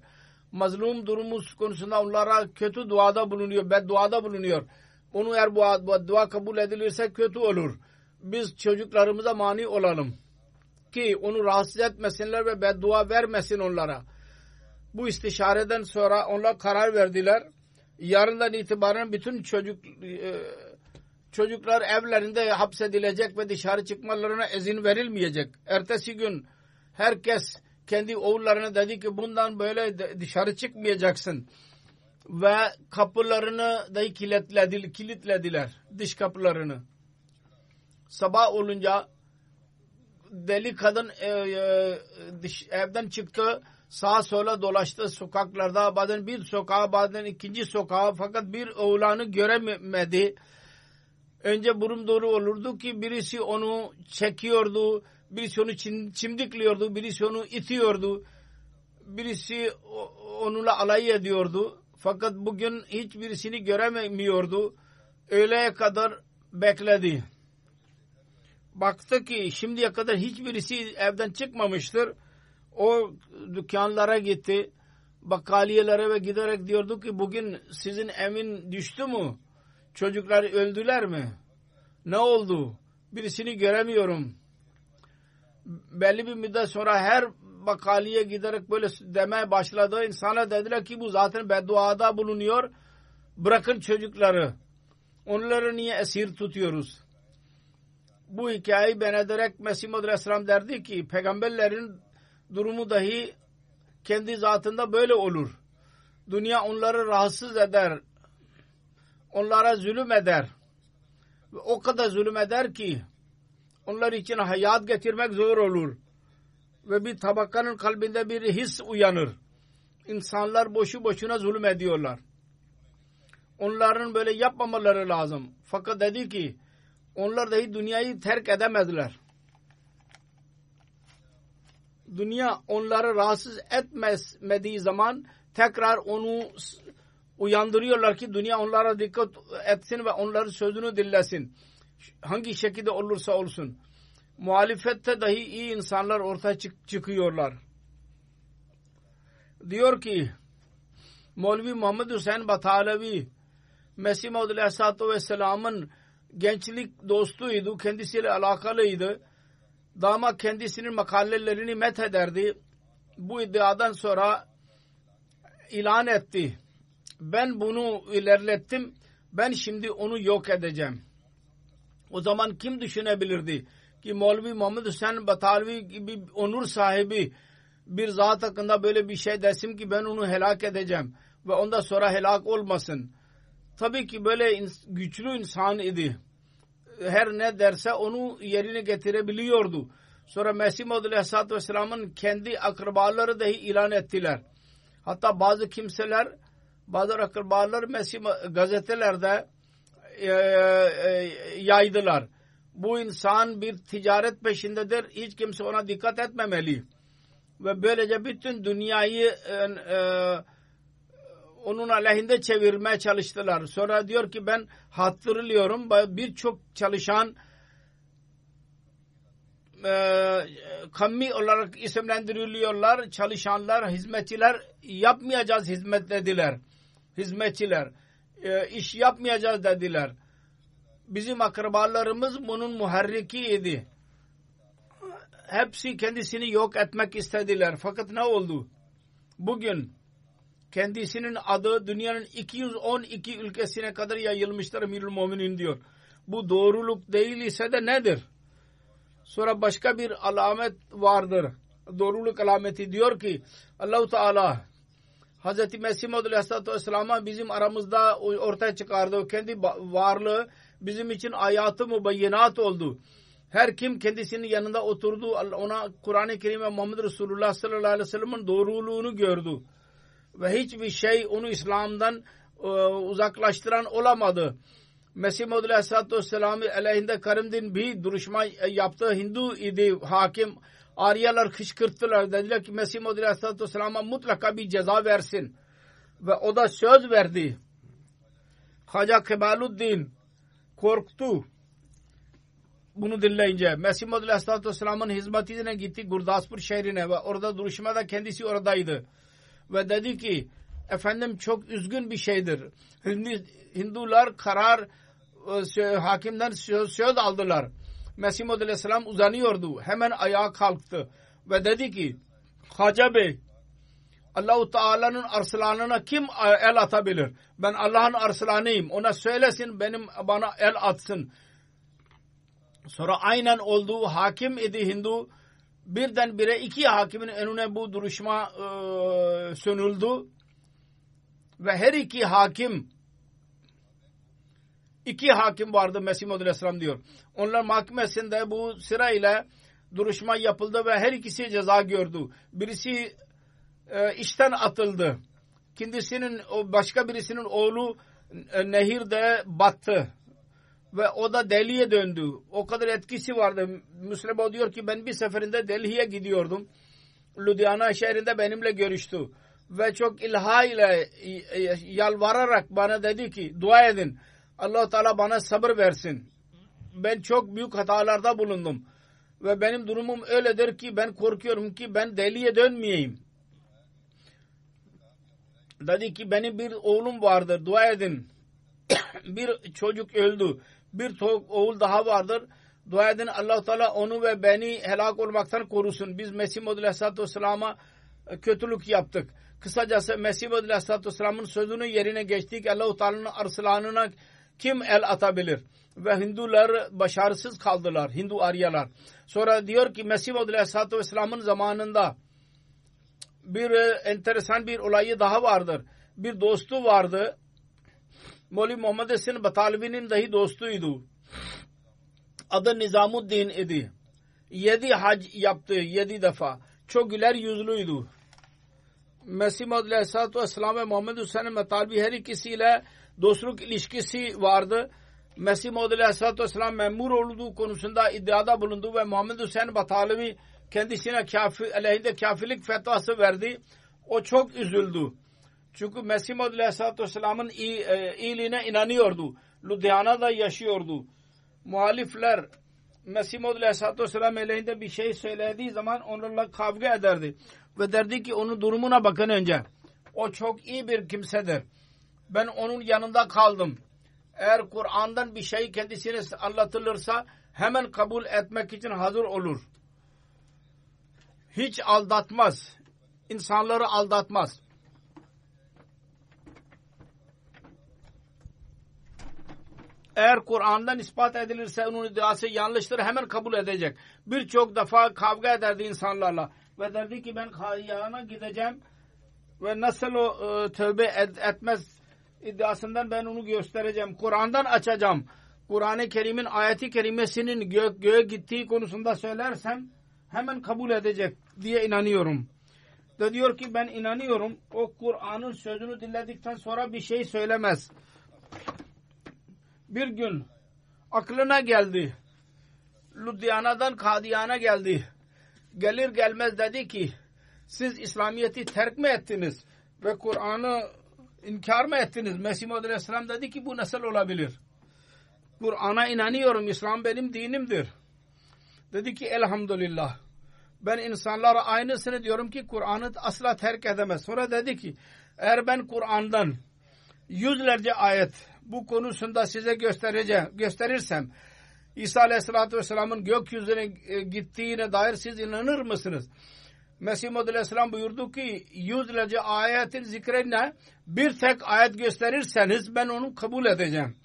Mazlum durumu konusunda onlara kötü duada bulunuyor. Bedduada bulunuyor. Onu eğer bu dua kabul edilirse kötü olur. Biz çocuklarımıza mani olalım. Ki onu rahatsız etmesinler ve beddua vermesin onlara. Bu istişareden sonra onlar karar verdiler. Yarından itibaren bütün çocuklar evlerinde hapsedilecek ve dışarı çıkmalarına izin verilmeyecek. Ertesi gün herkes kendi oğullarına dedi ki bundan böyle dışarı çıkmayacaksın. Ve kapılarını da kilitlediler. Dış kapılarını. Sabah olunca deli kadın evden çıktı. Sağa sola dolaştı sokaklarda. Bazen bir sokağa, bazen ikinci sokağa. Fakat bir oğlanı göremedi. Önce burun doğru olurdu ki birisi onu çekiyordu. Birisi onu çimdikliyordu. Birisi onu itiyordu. Birisi onunla alay ediyordu. Fakat bugün hiçbirisini göremiyordu. Öğleye kadar bekledi. Baktı ki şimdiye kadar hiçbirisi evden çıkmamıştır. O dükkanlara gitti. Bakkaliyelere ve giderek diyordu ki bugün sizin evin düştü mü? Çocuklar öldüler mi? Ne oldu? Birisini göremiyorum. Belli bir müddet sonra her bakkaliye giderek böyle demeye başladı. İnsana dediler ki bu zaten bedduada bulunuyor. Bırakın çocukları. Onları niye esir tutuyoruz? Bu hikayeyi ben ederek Mesih Maud Aleyhisselam derdi ki peygamberlerin durumu dahi kendi zatında böyle olur. Dünya onları rahatsız eder. Onlara zulüm eder. Ve o kadar zulüm eder ki onlar için hayat getirmek zor olur. Ve bir tabakanın kalbinde bir his uyanır. İnsanlar boşu boşuna zulüm ediyorlar. Onların böyle yapmamaları lazım. Fakat dedi ki onlar dahi dünyayı terk edemezler. Dünya onları rahatsız etmediği zaman tekrar onu uyandırıyorlar ki dünya onlara dikkat etsin ve onların sözünü dinlesin. Hangi şekilde olursa olsun. Muhalefette dahi iyi insanlar ortaya çıkıyorlar. Diyor ki Mevlevi Muhammed Hüseyin Batalevi Mesih Maud Aleyhisselatü Vesselam'ın gençlik dostuydu. Kendisiyle alakalıydı. Daima kendisinin makalelerini methederdi. Bu iddiadan sonra ilan etti. Ben bunu ilerlettim. Ben şimdi onu yok edeceğim. O zaman kim düşünebilirdi ki Mevlevi Muhammed Hüseyin Batalevi gibi onur sahibi bir zat hakkında böyle bir şey desin ki ben onu helak edeceğim ve ondan sonra helak olmasın. Tabii ki böyle güçlü insan idi. Her ne derse onu yerine getirebiliyordu. Sonra Mesih Maud Aleyhisselatü Vesselam'ın kendi akrabaları dahi ilan ettiler. Hatta bazı kimseler, bazı akrabalar Mesih gazetelerde yaydılar. Bu insan bir ticaret peşindedir. Hiç kimse ona dikkat etmemeli. Ve böylece bütün dünyayı onun aleyhinde çevirmeye çalıştılar. Sonra diyor ki ben hatırlıyorum birçok çalışan kammi olarak isimlendiriliyorlar. Çalışanlar, hizmetçiler yapmayacağız hizmet dediler. Hizmetçiler iş yapmayacağız dediler. Bizim akrabalarımız bunun muharriki idi. hepsi kendisini yok etmek istediler. Fakat ne oldu? Bugün kendisinin adı dünyanın 212 ülkesine kadar yayılmıştır. Emirül Müminin diyor. Bu doğruluk değil ise de nedir? Sonra başka bir alamet vardır. Doğruluk alameti diyor ki Allah-u Teala Hz. Mesih Maud Aleyhisselatü Vesselam'a bizim aramızda ortaya çıkardı. O kendi varlığı bizim için ayatı mübeyyinat oldu. Her kim kendisinin yanında oturdu ona Kur'an-ı Kerim ve Muhammed Resulullah sallallahu aleyhi ve sellem'in doğruluğunu gördü. Ve hiçbir şey onu İslam'dan uzaklaştıran olamadı. Mesih Maud Aleyhisselatü Vesselam'ı aleyhinde Karim'din bir duruşma yaptığı Hindu idi hakim. Aryalar kışkırttılar. Dediler ki Mesih Maud Aleyhisselatü Vesselam'a mutlaka bir ceza versin. Ve o da söz verdi. Haca Kebaluddin korktu. Bunu dinleyince Mesih Maud Aleyhisselatü Vesselam'ın hizmetine gitti Gurdaspur şehrine ve orada duruşmada kendisi oradaydı. Ve dedi ki efendim çok üzgün bir şeydir. Hindular karar hakimden söz aldılar. Mesih Maud Aleyhisselam uzanıyordu. Hemen ayağa kalktı ve dedi ki Haca Bey Allah-u Teala'nın arslanına kim el atabilir? Ben Allah'ın arslanıyım. Ona söylesin bana el atsın. Sonra aynen olduğu hakim idi Hindu. Birdenbire iki hakimin önüne bu duruşma sunuldu. Ve her iki hakim vardı Mesih Maud Aleyhisselam diyor. Onlar mahkemesinde bu sırayla duruşma yapıldı ve her ikisi ceza gördü. Birisi işten atıldı. Kendisinin başka birisinin oğlu nehirde battı. Ve o da Delhi'ye döndü. O kadar etkisi vardı. Müslüman diyor ki ben bir seferinde Delhi'ye gidiyordum. Ludhiana şehrinde benimle görüştü. Ve çok ilha ile yalvararak bana dedi ki dua edin. Allah-u Teala bana sabır versin. Ben çok büyük hatalarda bulundum. Ve benim durumum öyledir ki ben korkuyorum ki ben Delhi'ye dönmeyeyim. Dedi ki benim bir oğlum vardır dua edin. Bir çocuk öldü. Bir oğul daha vardır. Dua edin Allah-u Teala onu ve beni helak olmaktan korusun. Biz Mesih Maud Aleyhisselatü Vesselam'a kötülük yaptık. Kısacası Mesih Maud Aleyhisselatü Vesselam'ın sözünü yerine geçtik. Allah-u Teala'nın arslanına kim el atabilir? Ve Hindular başarısız kaldılar. Hindu Aryalar. Sonra diyor ki Mesih Maud Aleyhisselatü Vesselam'ın zamanında bir enteresan bir olayı daha vardır. Bir dostu vardı. Mevlevi Muhammed Esin Batalivi'nin dahi dostuydu. Adı Nizamuddin idi. 7 hac yaptı 7 defa. Çok güler yüzlüydü. Mesih Maud Aleyhisselatü Vesselam ve Muhammed Hüseyin Batalivi her ikisiyle dostluk ilişkisi vardı. Mesih Maud Aleyhisselatü Vesselam memur olduğu konusunda iddiada bulundu ve Muhammed Hüseyin Batalivi kendisine aleyhinde kafirlik fetvası verdi. O çok üzüldü. Çünkü Mesih Maud Aleyhisselatü Vesselam'ın iyiliğine inanıyordu. Ludhiana'da yaşıyordu. Muhalifler Mesih Maud Aleyhisselatü Vesselam aleyhinde bir şey söylediği zaman onlarla kavga ederdi. Ve derdi ki onun durumuna bakın önce. O çok iyi bir kimsedir. Ben onun yanında kaldım. Eğer Kur'an'dan bir şey kendisine anlatılırsa hemen kabul etmek için hazır olur. Hiç aldatmaz. İnsanları aldatmaz. Eğer Kur'an'dan ispat edilirse onun iddiası yanlıştır hemen kabul edecek. Birçok defa kavga ederdi insanlarla. Ve derdi ki ben Kadiyana gideceğim ve nasıl o tövbe etmez iddiasından ben onu göstereceğim. Kur'an'dan açacağım. Kur'an-ı Kerim'in ayeti kerimesinin göğe gittiği konusunda söylersem hemen kabul edecek diye inanıyorum. De diyor ki ben inanıyorum o Kur'an'ın sözünü dinledikten sonra bir şey söylemez. Bir gün aklına geldi. Ludhiana'dan Kadiyana geldi. Gelir gelmez dedi ki siz İslamiyet'i terk mi ettiniz ve Kur'an'ı inkar mı ettiniz? Mesih Maud Aleyhisselam dedi ki bu nasıl olabilir? Kur'an'a inanıyorum. İslam benim dinimdir. Dedi ki elhamdülillah. Ben insanlara aynısını diyorum ki Kur'an'ı asla terk edemez. Sonra dedi ki eğer ben Kur'an'dan yüzlerce ayet bu konusunda size gösterirsem İsa Aleyhisselatü Vesselam'ın gökyüzüne gittiğine dair siz inanır mısınız? Mesih Muhammed Aleyhisselam buyurdu ki yüzlerce ayetin zikrine bir tek ayet gösterirseniz ben onu kabul edeceğim.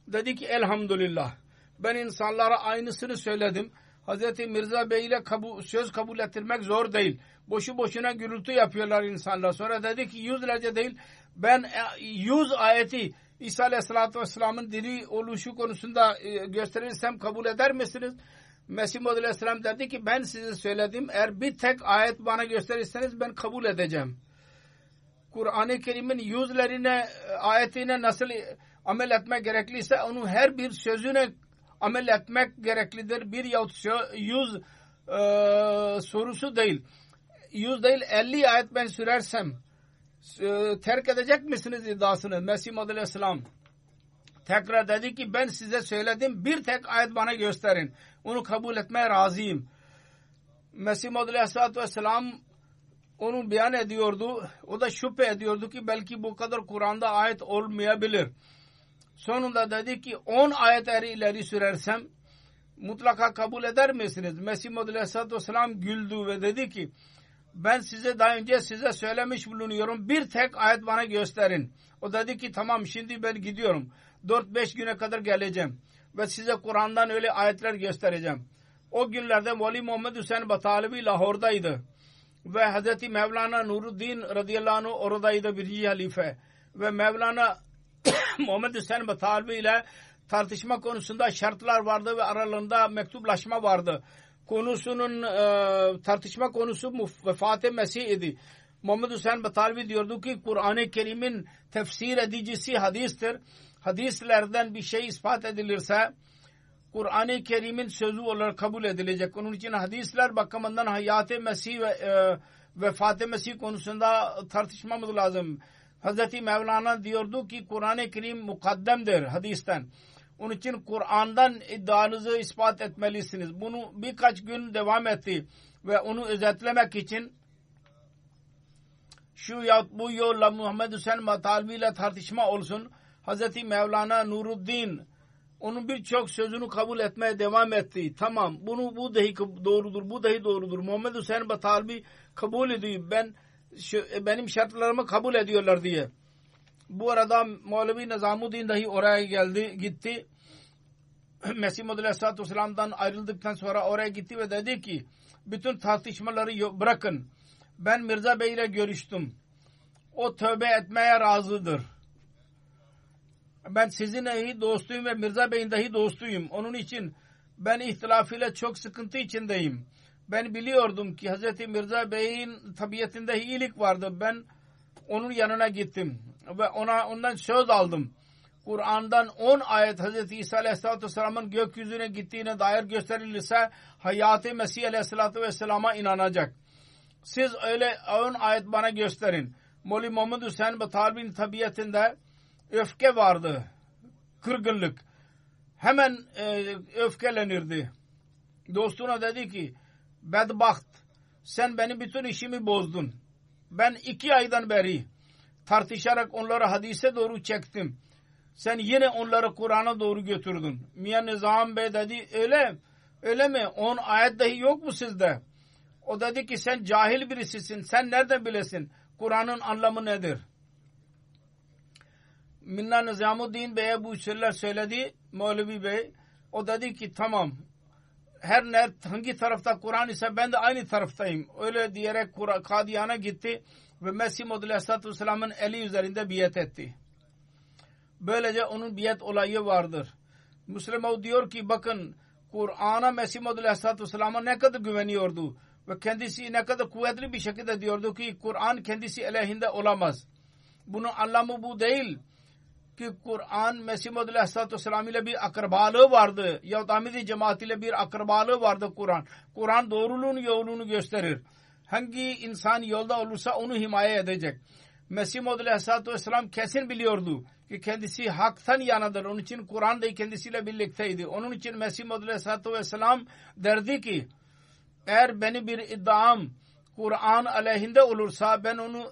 Dedi ki elhamdülillah. Ben insanlara aynısını söyledim. Hazreti Mirza Bey ile söz kabul ettirmek zor değil. Boşu boşuna gürültü yapıyorlar insanlar. Sonra dedi ki yüzlerce değil, ben 100 ayeti İsa Aleyhisselatü Vesselam'ın diri oluşu konusunda gösterirsem kabul eder misiniz? Mesih Muhammed Aleyhisselam dedi ki ben size söyledim, eğer bir tek ayet bana gösterirseniz ben kabul edeceğim. Kur'an-ı Kerim'in yüzlerine ayetine nasıl amel etmek gerekliyse onun her bir sözüne amel etmek gereklidir. Bir yahut 100 sorusu değil. 100 değil 50 ayet ben sürersem terk edecek misiniz iddiasını? Mesih Muhammed Aleyhisselam tekrar dedi ki ben size söyledim, bir tek ayet bana gösterin. Onu kabul etmeye razıyım. Mesih Muhammed Aleyhisselatü Vesselam onu beyan ediyordu. O da şüphe ediyordu ki belki bu kadar Kur'an'da ayet olmayabilir. Sonunda dedi ki 10 ayet ileri sürersem mutlaka kabul eder misiniz? Mesih Muhammed Aleyhisselatü Vesselam güldü ve dedi ki ben size daha önce size söylemiş bulunuyorum. Bir tek ayet bana gösterin. O dedi ki tamam şimdi ben gidiyorum. 4-5 güne kadar geleceğim. Ve size Kur'an'dan öyle ayetler göstereceğim. O günlerde Vali Muhammed Hüseyin Batalevi Lahor'daydı. Ve Hazreti Mevlana Nuruddin radıyallahu anh oradaydı, birinci halife. Ve Mevlana Muhammed Hüseyin Batalevi ile tartışma konusunda şartlar vardı ve aralarında mektuplaşma vardı. Konusunun tartışma konusu vefat-ı Mesih idi. Muhammed Hüseyin Batalevi diyordu ki Kur'an-ı Kerim'in tefsir edicisi hadistir. Hadislerden bir şey ispat edilirse Kur'an-ı Kerim'in sözü olarak kabul edilecek. Onun için hadisler bakımından hayat-ı Mesih ve vefat-ı Mesih konusunda tartışmamız lazım. Hazreti Mevlana diyordu ki Kur'an-ı Kerim mukaddemdir hadisten. Onun için Kur'an'dan iddianızı ispat etmelisiniz. Bunu birkaç gün devam etti ve onu özetlemek için şu ya bu yolla Muhammed Hüseyin Batalevi ile tartışma olsun. Hazreti Mevlana Nuruddin onun birçok sözünü kabul etmeye devam etti. Tamam bu dahi doğrudur, bu dahi doğrudur. Muhammed Hüseyin Batalevi kabul ediyor. Benim şartlarımı kabul ediyorlar diye. Bu arada Mevlevi Nizamuddin dahi oraya gitti. Mesih Muhammed Aleyhisselatü Vesselam'dan ayrıldıktan sonra oraya gitti ve dedi ki bütün tartışmaları bırakın. Ben Mirza Bey ile görüştüm. O tövbe etmeye razıdır. Ben sizin dahi dostuyum ve Mirza Bey'in dahi dostuyum. Onun için ben ihtilafıyla çok sıkıntı içindeyim. Ben biliyordum ki Hz. Mirza Bey'in tabiatında iyilik vardı. Ben onun yanına gittim ve ondan söz aldım. Kur'an'dan 10 ayet Hz. İsa Aleyhisselatü Vesselam'ın gökyüzüne gittiğine dair gösterilirse hayat-ı Mesih Aleyhisselatü Vesselam'a inanacak. Siz öyle 10 ayet bana gösterin. Mevli Muhammed Hüseyin Batalevi'nin tabiatında öfke vardı. Kırgınlık. Hemen öfkelenirdi. Dostuna dedi ki bedbaht sen benim bütün işimi bozdun. Ben 2 aydan beri tartışarak onları hadise doğru çektim. Sen yine onları Kur'an'a doğru götürdün. Miyan Nizam Bey dedi öyle mi? 10 ayet dahi yok mu sizde? O dedi ki sen cahil birisisin. Sen nereden bilesin? Kur'an'ın anlamı nedir? Minna Nizamuddin Bey'e bu şeyler söyledi. Mevlevi Bey. O dedi ki tamam. Hangi tarafta Kur'an ise ben de aynı taraftayım. Öyle diyerek Kadiyan'a gitti ve Mesih Muhammed Aleyhisselatü Vesselam'ın eli üzerinde biat etti. Böylece onun biat olayı vardır. Müslüman diyor ki bakın Kur'an'a Mesih Muhammed Aleyhisselatü Vesselam'a ne kadar güveniyordu ve kendisi ne kadar kuvvetli bir şekilde diyordu ki Kur'an kendisi aleyhinde olamaz. Bunun anlamı bu değil ki Kur'an Mesih Muhammed Aleyhisselatü Vesselam ile bir akrabalığı vardı. Yahut Ahmedi cemaat ile bir akrabalığı vardı Kur'an. Kur'an doğruluğun yolunu gösterir. Hangi insan yolda olursa onu himaye edecek. Mesih Muhammed Aleyhisselatü Vesselam kesin biliyordu ki kendisi haktan yanadır. Onun için Kur'an da kendisiyle birlikteydi. Onun için Mesih Muhammed Aleyhisselatü Vesselam derdi ki eğer benim bir iddiam Kur'an aleyhinde olursa ben onu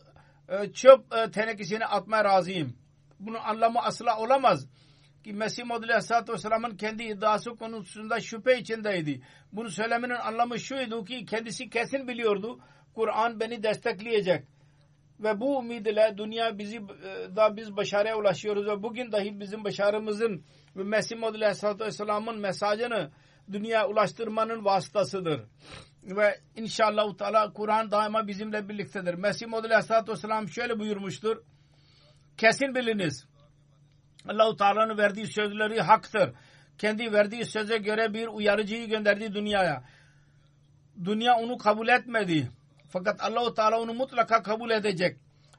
çöp tenekesine atmaya razıyım. Bunun anlamı asla olamaz ki Mesih Maud Aleyhisselatü Vesselam'ın kendi iddiası konusunda şüphe içindeydi. Bunu söylemenin anlamı şuydu ki kendisi kesin biliyordu Kur'an beni destekleyecek. Ve bu umid ile dünya biz başarıya ulaşıyoruz ve bugün dahi bizim başarımızın ve Mesih Maud Aleyhisselatü Vesselam'ın mesajını dünyaya ulaştırmanın vasıtasıdır. Ve inşallah Teala Kur'an daima bizimle birliktedir. Mesih Maud Aleyhisselatü Vesselam şöyle buyurmuştur. Kesin biliniz. Allah-u Teala'nın verdiği sözleri haktır. Kendi verdiği söze göre bir uyarıcıyı gönderdi dünyaya. Dünya onu kabul etmedi. Fakat Allah-u Teala onu mutlaka kabul edecek.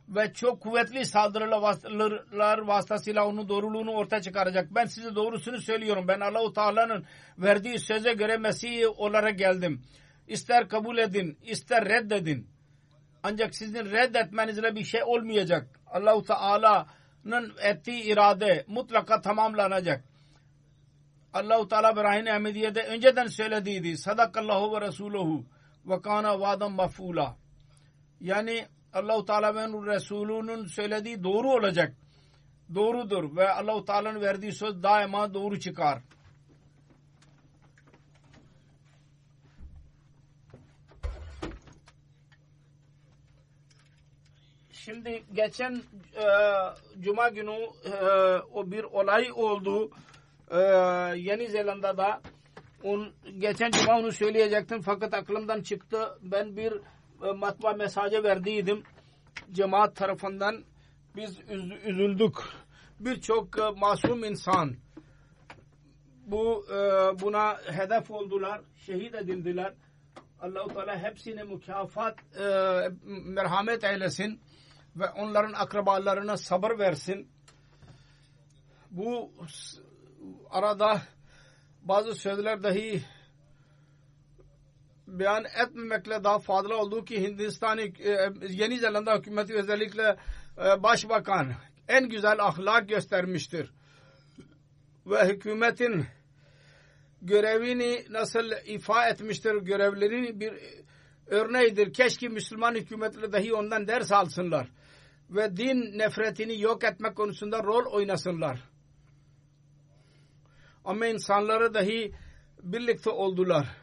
Ve çok kuvvetli saldırılar vasıtasıyla onun doğruluğunu ortaya çıkaracak. Ben size doğrusunu söylüyorum. Ben Allah-u Teala'nın verdiği söze göre Mesih olarak geldim. İster kabul edin, ister reddedin. Ancak sizin reddetmenizle bir şey olmayacak. Allah-u Teala'nın ettiği irade mutlaka tamamlanacak. Allah-u Teala Berahin Ahmediye'de önceden söylediydi. Sadakallahu ve Resuluhu ve kana vadan maf'ula. Yani Allah-u Teala ve Resulü'nün söylediği doğru olacak. Doğrudur ve Allah-u Teala'nın verdiği söz daima doğru çıkar. Şimdi geçen Cuma günü o bir olay oldu. Yeni Zelanda'da. Geçen Cuma onu söyleyecektim fakat aklımdan çıktı. Ben bir matbaa mesajı verdiydim. Cemaat tarafından biz üzüldük. Birçok masum insan buna hedef oldular. Şehit edildiler. Allah-u Teala hepsine mükafat merhamet eylesin ve onların akrabalarına sabır versin. Bu arada bazı sözler dahi beyan etmemekle daha fazla olduğu ki Hindistan Yeni Zelanda hükümeti özellikle başbakan en güzel ahlak göstermiştir. Ve hükümetin görevini nasıl ifa etmiştir, görevlerini bir örneğidir. Keşke Müslüman hükümetleri dahi ondan ders alsınlar. Ve din nefretini yok etmek konusunda rol oynasınlar. Ama insanları dahi birlikte oldular.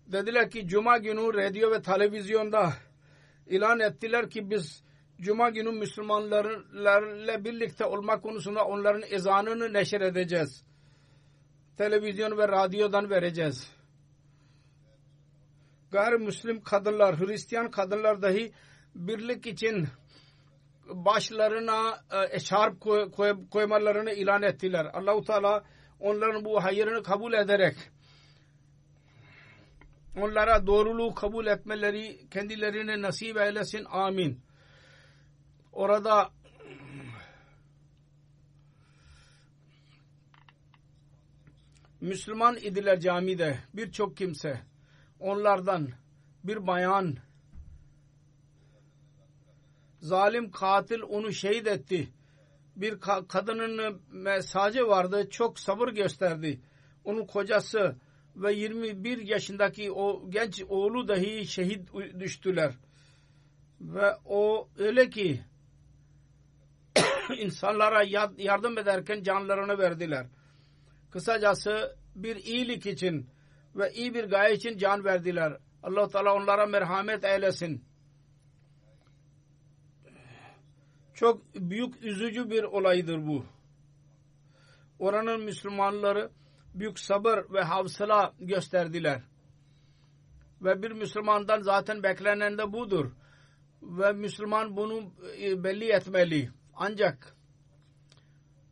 Dediler ki Cuma günü radyo ve televizyonda ilan ettiler ki biz Cuma günü Müslümanlarla birlikte olmak konusunda onların ezanını neşr edeceğiz. Televizyon ve radyodan vereceğiz. Gayrimüslim kadınlar, Hristiyan kadınlar dahi birlik için başlarına eşarp koymalarını ilan ettiler. Allah-u Teala onların bu hayrını kabul ederek onlara doğruluğu kabul etmeleri kendilerine nasip eylesin. Amin. Orada Müslüman idiler camide birçok kimse. Onlardan bir bayan zalim katil onu şehit etti. Bir kadının mesajı vardı. Çok sabır gösterdi. Onun kocası ve 21 yaşındaki o genç oğlu dahi şehit düştüler. Ve o öyle ki insanlara yardım ederken canlarını verdiler. Kısacası bir iyilik için ve iyi bir gaye için can verdiler. Allah-u Teala onlara merhamet eylesin. Çok büyük üzücü bir olaydır bu. Oranın Müslümanları büyük sabır ve havsala gösterdiler. Ve bir Müslümandan zaten beklenen de budur. Ve Müslüman bunu belli etmeli. Ancak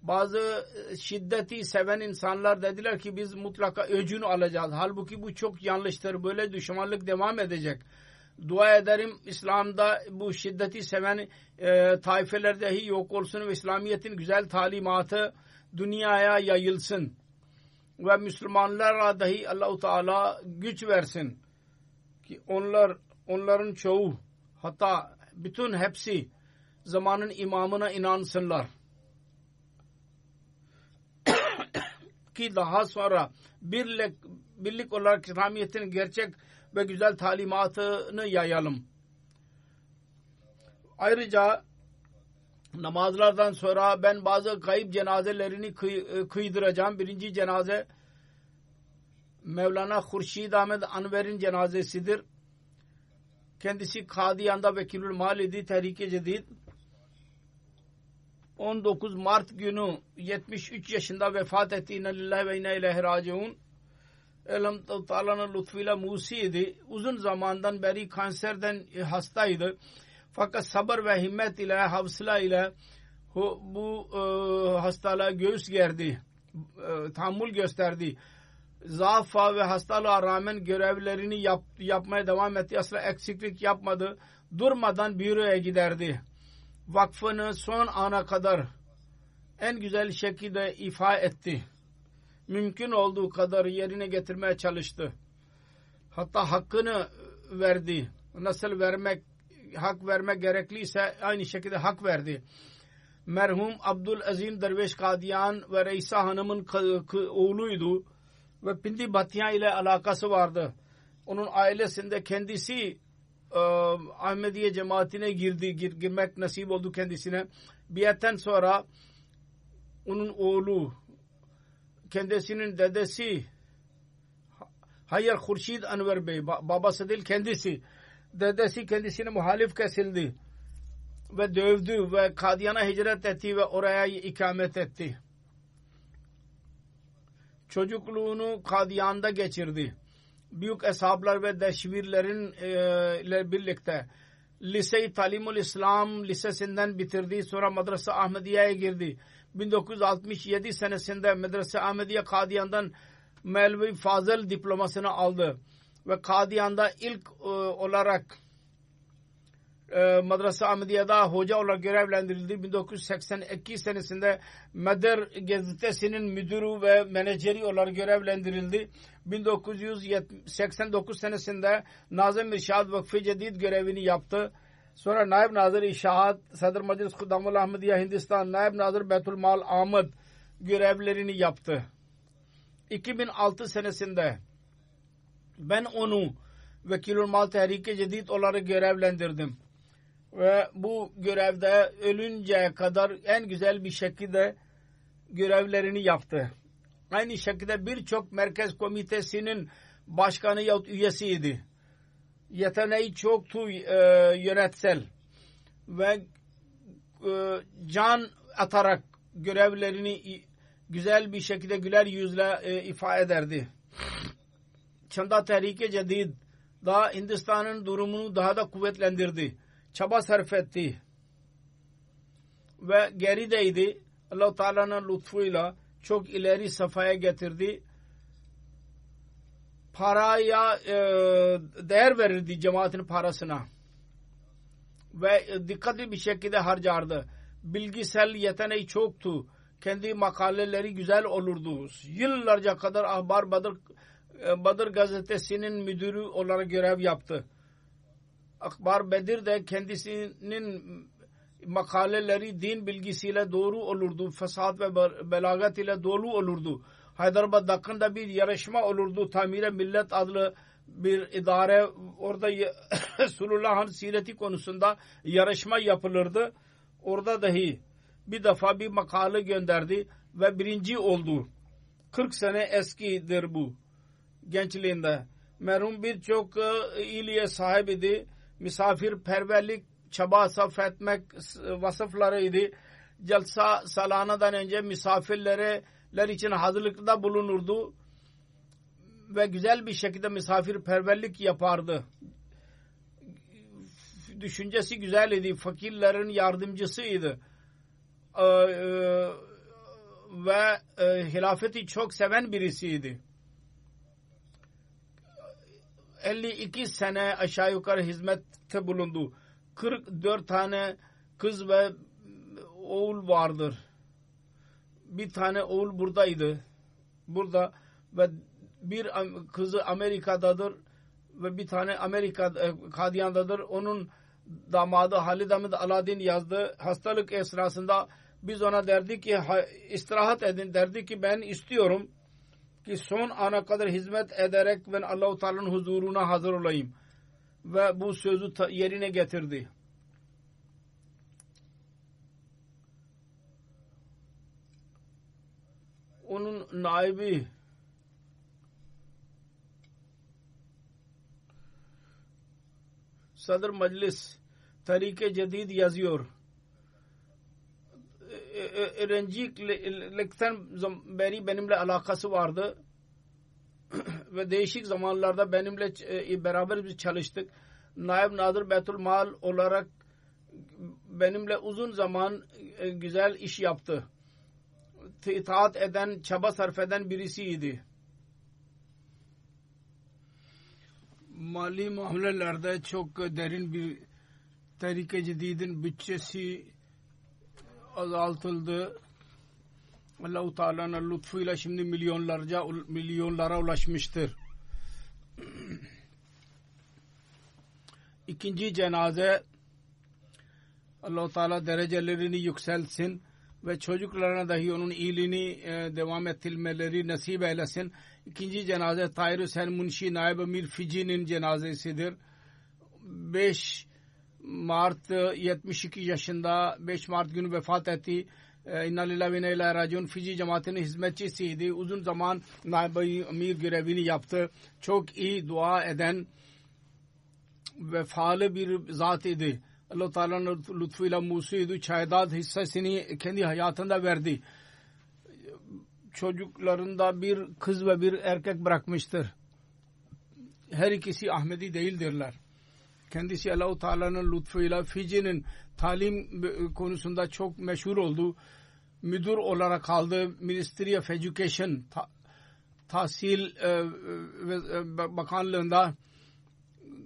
bazı şiddeti seven insanlar dediler ki biz mutlaka öcünü alacağız. Halbuki bu çok yanlıştır. Böyle düşmanlık devam edecek. Dua ederim İslam'da bu şiddeti seven taifeler dahi yok olsun ve İslamiyet'in güzel talimatı dünyaya yayılsın. Ve Müslümanlara dahi Allah-u Teala güç versin. Ki onların çoğu hatta bütün hepsi zamanın imamına inansınlar. Ki daha sonra birlik olarak İslamiyet'in gerçek ve güzel talimatını yayalım. Ayrıca namazlardan sonra ben bazı kayıp cenazelerini kıydıracağım. Birinci cenaze Mevlana Hurşid Ahmed Anver'in cenazesidir. Kendisi Kadiyan'da vekilül mal idi, Tehrik-i Cedid. 19 Mart günü 73 yaşında vefat etti. İnna lillahi ve inna ileyhi raciun. Allah Teala'nın lütfuyla Musi'ydi. Uzun zamandan beri kanserden hastaydı. Fakat sabır ve himmet ile, havsla ile bu hastalığa göğüs gerdi. Tahammül gösterdi. Zaafa ve hastalığa rağmen görevlerini yapmaya devam etti. Asla eksiklik yapmadı. Durmadan büroya giderdi. Vakfını son ana kadar en güzel şekilde ifa etti. Mümkün olduğu kadar yerine getirmeye çalıştı. Hatta hakkını verdi. Nasıl hak vermek gerekliyse aynı şekilde hak verdi. Merhum Abdülazim Derviş Kadiyan ve Reisa Hanım'ın oğluydu ve Pindi Batiya ile alakası vardı. Onun ailesinde kendisi Ahmediye cemaatine girmek nasip oldu kendisine. Biatten sonra onun oğlu, kendisinin dedesi Hayır Hurşid Anver Bey, babası değil kendisi, dedesi kendisine muhalif kesildi ve dövdü ve Kadiyan'a hicret etti ve oraya ikamet etti. Çocukluğunu Kadiyan'da geçirdi. Büyük eshablar ve deşvirlerin ile birlikte Lise-i Talimul İslam lisesinden bitirdi. Sonra Madrasa Ahmediye'ye girdi. 1967 senesinde Madrasa Ahmediye Kadiyan'dan Melvi Fazıl diplomasını aldı. Ve Kadiyan'da ilk olarak Madrasa Ahmediye'de hoca olarak görevlendirildi. 1982 senesinde Medar gazetesinin müdürü ve menajeri olarak görevlendirildi. 1989 senesinde Nazım İrşad Vakfı Cedid görevini yaptı. Sonra Naib Nazır İşahat, Sadr Meclis Kudamul Ahmediye Hindistan, Naib Nazır Beytul Mal Ahmet görevlerini yaptı. 2006 senesinde ben onu Vekilül Mal Tehrik-i Cedid olarak görevlendirdim. Ve bu görevde ölünceye kadar en güzel bir şekilde görevlerini yaptı. Aynı şekilde birçok merkez komitesinin başkanı yahut üyesiydi. Yeteneği çoktu yönetsel ve can atarak görevlerini güzel bir şekilde güler yüzle ifade ederdi. Çanda Tehrik-i Cedid daha Hindistan'ın durumunu daha da kuvvetlendirdi. Çaba sarf etti. Ve gerideydi. Allah-u Teala'nın lütfuyla çok ileri safhaya getirdi. Paraya değer verirdi cemaatin parasına. Ve dikkatli bir şekilde harcardı. Bilgisel yeteneği çoktu. Kendi makaleleri güzel olurdu. Yıllarca kadar Ahbar Badr gazetesinin müdürü olarak görev yaptı. Akbar Bedir de kendisinin makaleleri din bilgisiyle doğru olurdu. Fesat ve belagat ile dolu olurdu. Hyderabad Dakkan'da bir yarışma olurdu. Tamir-i Millet adlı bir idare, orada Resulullah'ın sireti konusunda yarışma yapılırdı. Orada dahi bir defa bir makale gönderdi ve birinci oldu. 40 sene eskidir bu gençliğinde. Merhum birçok iyiliğe sahibiydi. Misafirperverlik, çaba sarf etmek vasıflarıydı. Celsa salanadan önce misafirler için hazırlıkta bulunurdu ve güzel bir şekilde misafirperverlik yapardı. Düşüncesi güzel idi. Fakirlerin yardımcısıydı. Ve hilafeti çok seven birisiydi. 52 sene aşağı yukarı hizmette bulundu. 44 tane kız ve oğul vardır. Bir tane oğul buradaydı. Burada ve bir kızı Amerika'dadır ve bir tane Kadiyan'dadır. Onun damadı Halid Ahmed Aladin yazdı. Hastalık esnasında biz ona derdik ki istirahat edin. Derdi ki ben istiyorum ki son ana kadar hizmet ederek ben Allah-u Teala'nın huzuruna hazır olayım. Ve bu sözü yerine getirdi. onun naibi Sadr Meclis Tahrik-i Cedid yazıyor. Öğrencilikten beri benimle alakası vardı ve değişik zamanlarda benimle beraber biz çalıştık. Naib Nadir Beytülmal olarak benimle uzun zaman güzel iş yaptı. İtaat eden, çaba sarf eden birisiydi. Mali muamelelerde çok derin bir Tahrik-i Cedid'in bütçesi azaltıldı. Allah-u Teala'nın lütfuyla şimdi milyonlara ulaşmıştır. İkinci cenaze Allah-u Teala derecelerini yükselsin ve çocuklarına dahi onun iyiliğini devam ettirmeleri nasip eylesin. İkinci cenaze Tahir Hüseyin Munşi Naib Amir Fici'nin cenazesidir. 5 Mart 72 yaşında 5 Mart günü vefat etti. İnna lillahi ve inna ileyhi raciun. Fici cemaatinin hizmetçisiydi. Uzun zaman Naib Amir görevini yaptı. Çok iyi dua eden vefalı bir zat idi. Allah-u Teala'nın lütfuyla musuydu. Çaydat hissesini kendi hayatında verdi. Çocuklarında bir kız ve bir erkek bırakmıştır. Her ikisi Ahmedi değildirler. Kendisi Allah-u Teala'nın lütfuyla Fici'nin talim konusunda çok meşhur oldu. Müdür olarak kaldı. Ministry of Education Tahsil Bakanlığında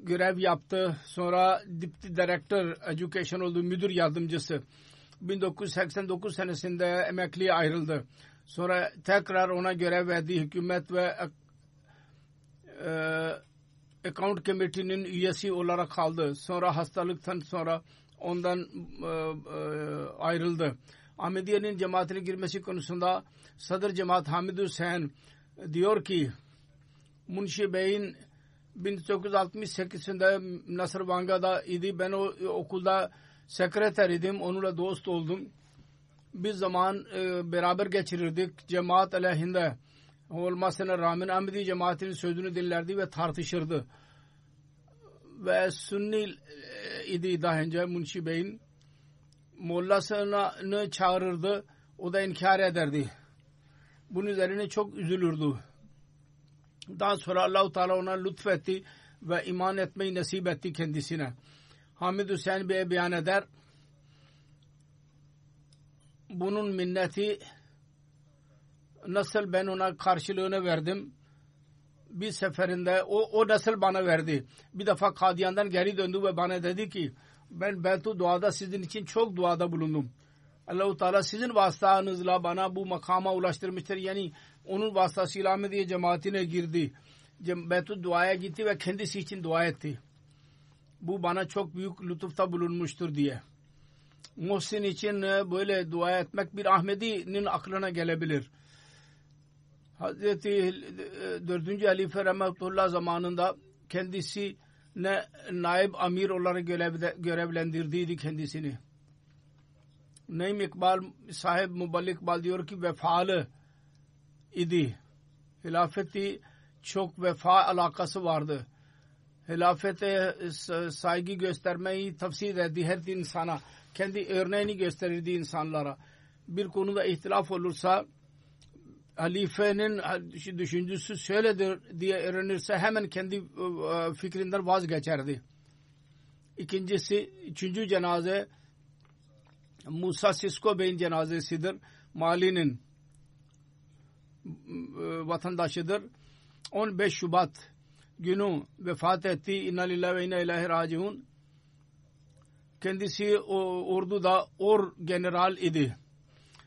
görev yaptı. Sonra Deputy Director Education oldu. Müdür yardımcısı. 1989 senesinde emekliye ayrıldı. Sonra tekrar ona görev verdi. Hükümet ve Account Committee'nin üyesi olarak kaldı. Sonra hastalıktan sonra ondan ayrıldı. Ahmediye'nin cemaatine girmesi konusunda Sadr Cemaat Hamid Hüseyin diyor ki Munşi Bey'in 1968'de Nasırvanga'da idi. Ben o okulda sekreter idim. Onunla dost oldum. Bir zaman beraber geçirirdik. Cemaat aleyhinde olmasına rağmen Ahmedi cemaatinin sözünü dinlerdi ve tartışırdı. Ve Sünni idi daha önce Munşi Bey'in. Mollasını çağırırdı. O da inkar ederdi. Bunun üzerine çok üzülürdü. Daha sonra Allah-u Teala ona lütfetti ve iman etmeyi nasip etti kendisine. Hamid Hüseyin Bey beyan eder. Bunun minneti nasıl ben ona karşılığını verdim. Bir seferinde o nasıl bana verdi. Bir defa Kadiyan'dan geri döndü ve bana dedi ki ben Beytu duada sizin için çok duada bulundum. Allah-u Teala sizin vasıtanızla bana bu makama ulaştırmıştır. Yani onun vasıtasıyla Ahmediye cemaatine girdi. Beytu duaya gitti ve kendisi için dua etti. Bu bana çok büyük lütufta bulunmuştur diye. Muhsin için böyle dua etmek bir Ahmedi'nin aklına gelebilir. Hazreti 4. Halife Rahmetullah zamanında kendisine naib amir olarak görevlendirdiydi kendisini. Naim İkbal sahip Muballik İkbal diyor ki vefalı idi. Hilafeti çok vefa alakası vardı. Hilafete saygı göstermeyi tavsiye ederdi her insana. Kendi örneğini gösterirdi insanlara. Bir konuda ihtilaf olursa halifenin düşüncesi şöyledir diye öğrenirse hemen kendi fikrinden vazgeçerdi. Üçüncü cenaze Musa Sisko Bey'in cenazesidir. Mali'nin vatandaşıdır. 15 Şubat günü vefat etti. İnna lillahi ve inna ileyhi raciun. Kendisi orduda general idi.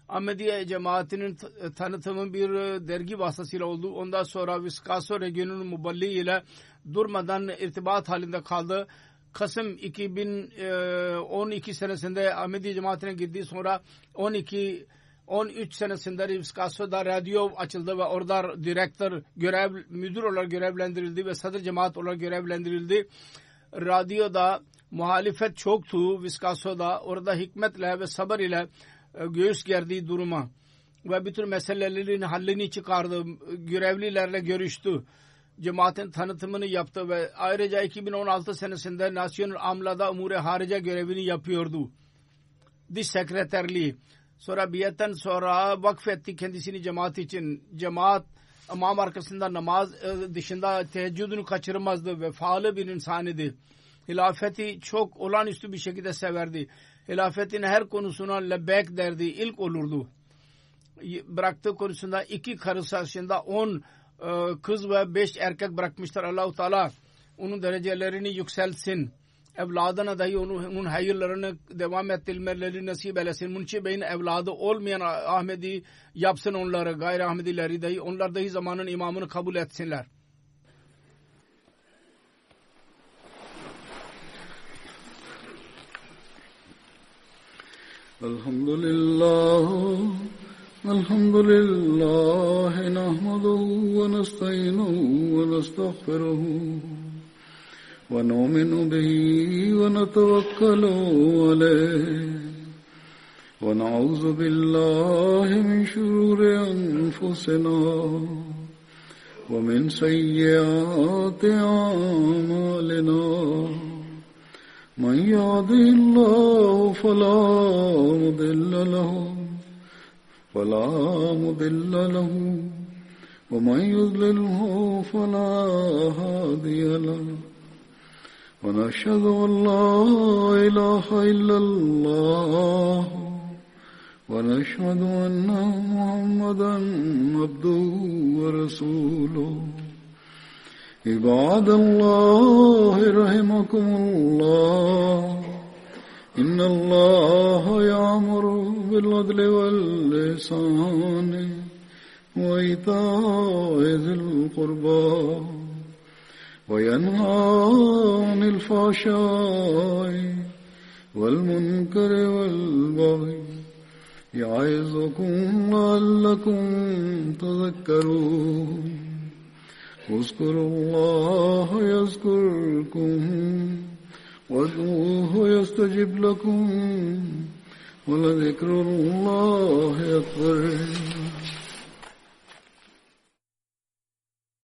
Ahmediye cemaatinin tanıtımı bir dergi vasıtasıyla oldu. Ondan sonra Viskaso regionunun muballiği ile durmadan irtibat halinde kaldı. Kasım 2012 senesinde Ahmediye cemaatine girdi. Sonra 13 senesinde Viskaso'da radyo açıldı ve orada müdür olarak görevlendirildi ve sadr cemaat olarak görevlendirildi. Radyoda muhalefet çoktu Viskaso'da. Orada hikmetle ve sabır ile göğüs gerdiği duruma. ve bütün meselelerin hallini çıkardı. Görevlilerle görüştü. Cemaatin tanıtımını yaptı ve ayrıca 2016 senesinde Nasyonel Amla'da Umur-i Harice görevini yapıyordu. Dış sekreterliği. Sonra biyetten sonra vakfetti kendisini cemaat için. Cemaat imam arkasında namaz dışında teheccüdünü kaçırmazdı ve faal bir insan idi. Hilafeti çok olağanüstü bir şekilde severdi. Hilafetin her konusuna lebbek derdi. İlk olurdu. Bıraktığı konusunda 2 karısı arasında 10 kız ve 5 erkek bırakmışlar. Allah-u Teala onun derecelerini yükseltsin. Evladına dahi onun hayırlarını devam ettirmeleri nasip eylesin. Munşi Bey'in evladı olmayan Ahmedi yapsın onları. Gayri Ahmedileri dahi onlar dahi zamanın imamını kabul etsinler. Elhamdülillah nahmaduhu ve nesta'inuhu ve nestağfiruhu ونؤمن به ونتوكل عليه ونعوذ بالله من شرور أنفسنا ومن سيئات أعمالنا من يهده الله فلا مضل له ومن يضلله فلا هادي له ونشهد أن لا إله إلا الله ونشهد أن محمدا عبده ورسوله عباد الله رحمكم الله إن الله يأمر بالعدل والإحسان وإيتاء ذي القربى وينهى عن الفحشاء والمنكر والبغي يعظكم لعلكم تذكرون اذكروا الله يذكركم وادعوه يستجب لكم ولذكر الله أكبر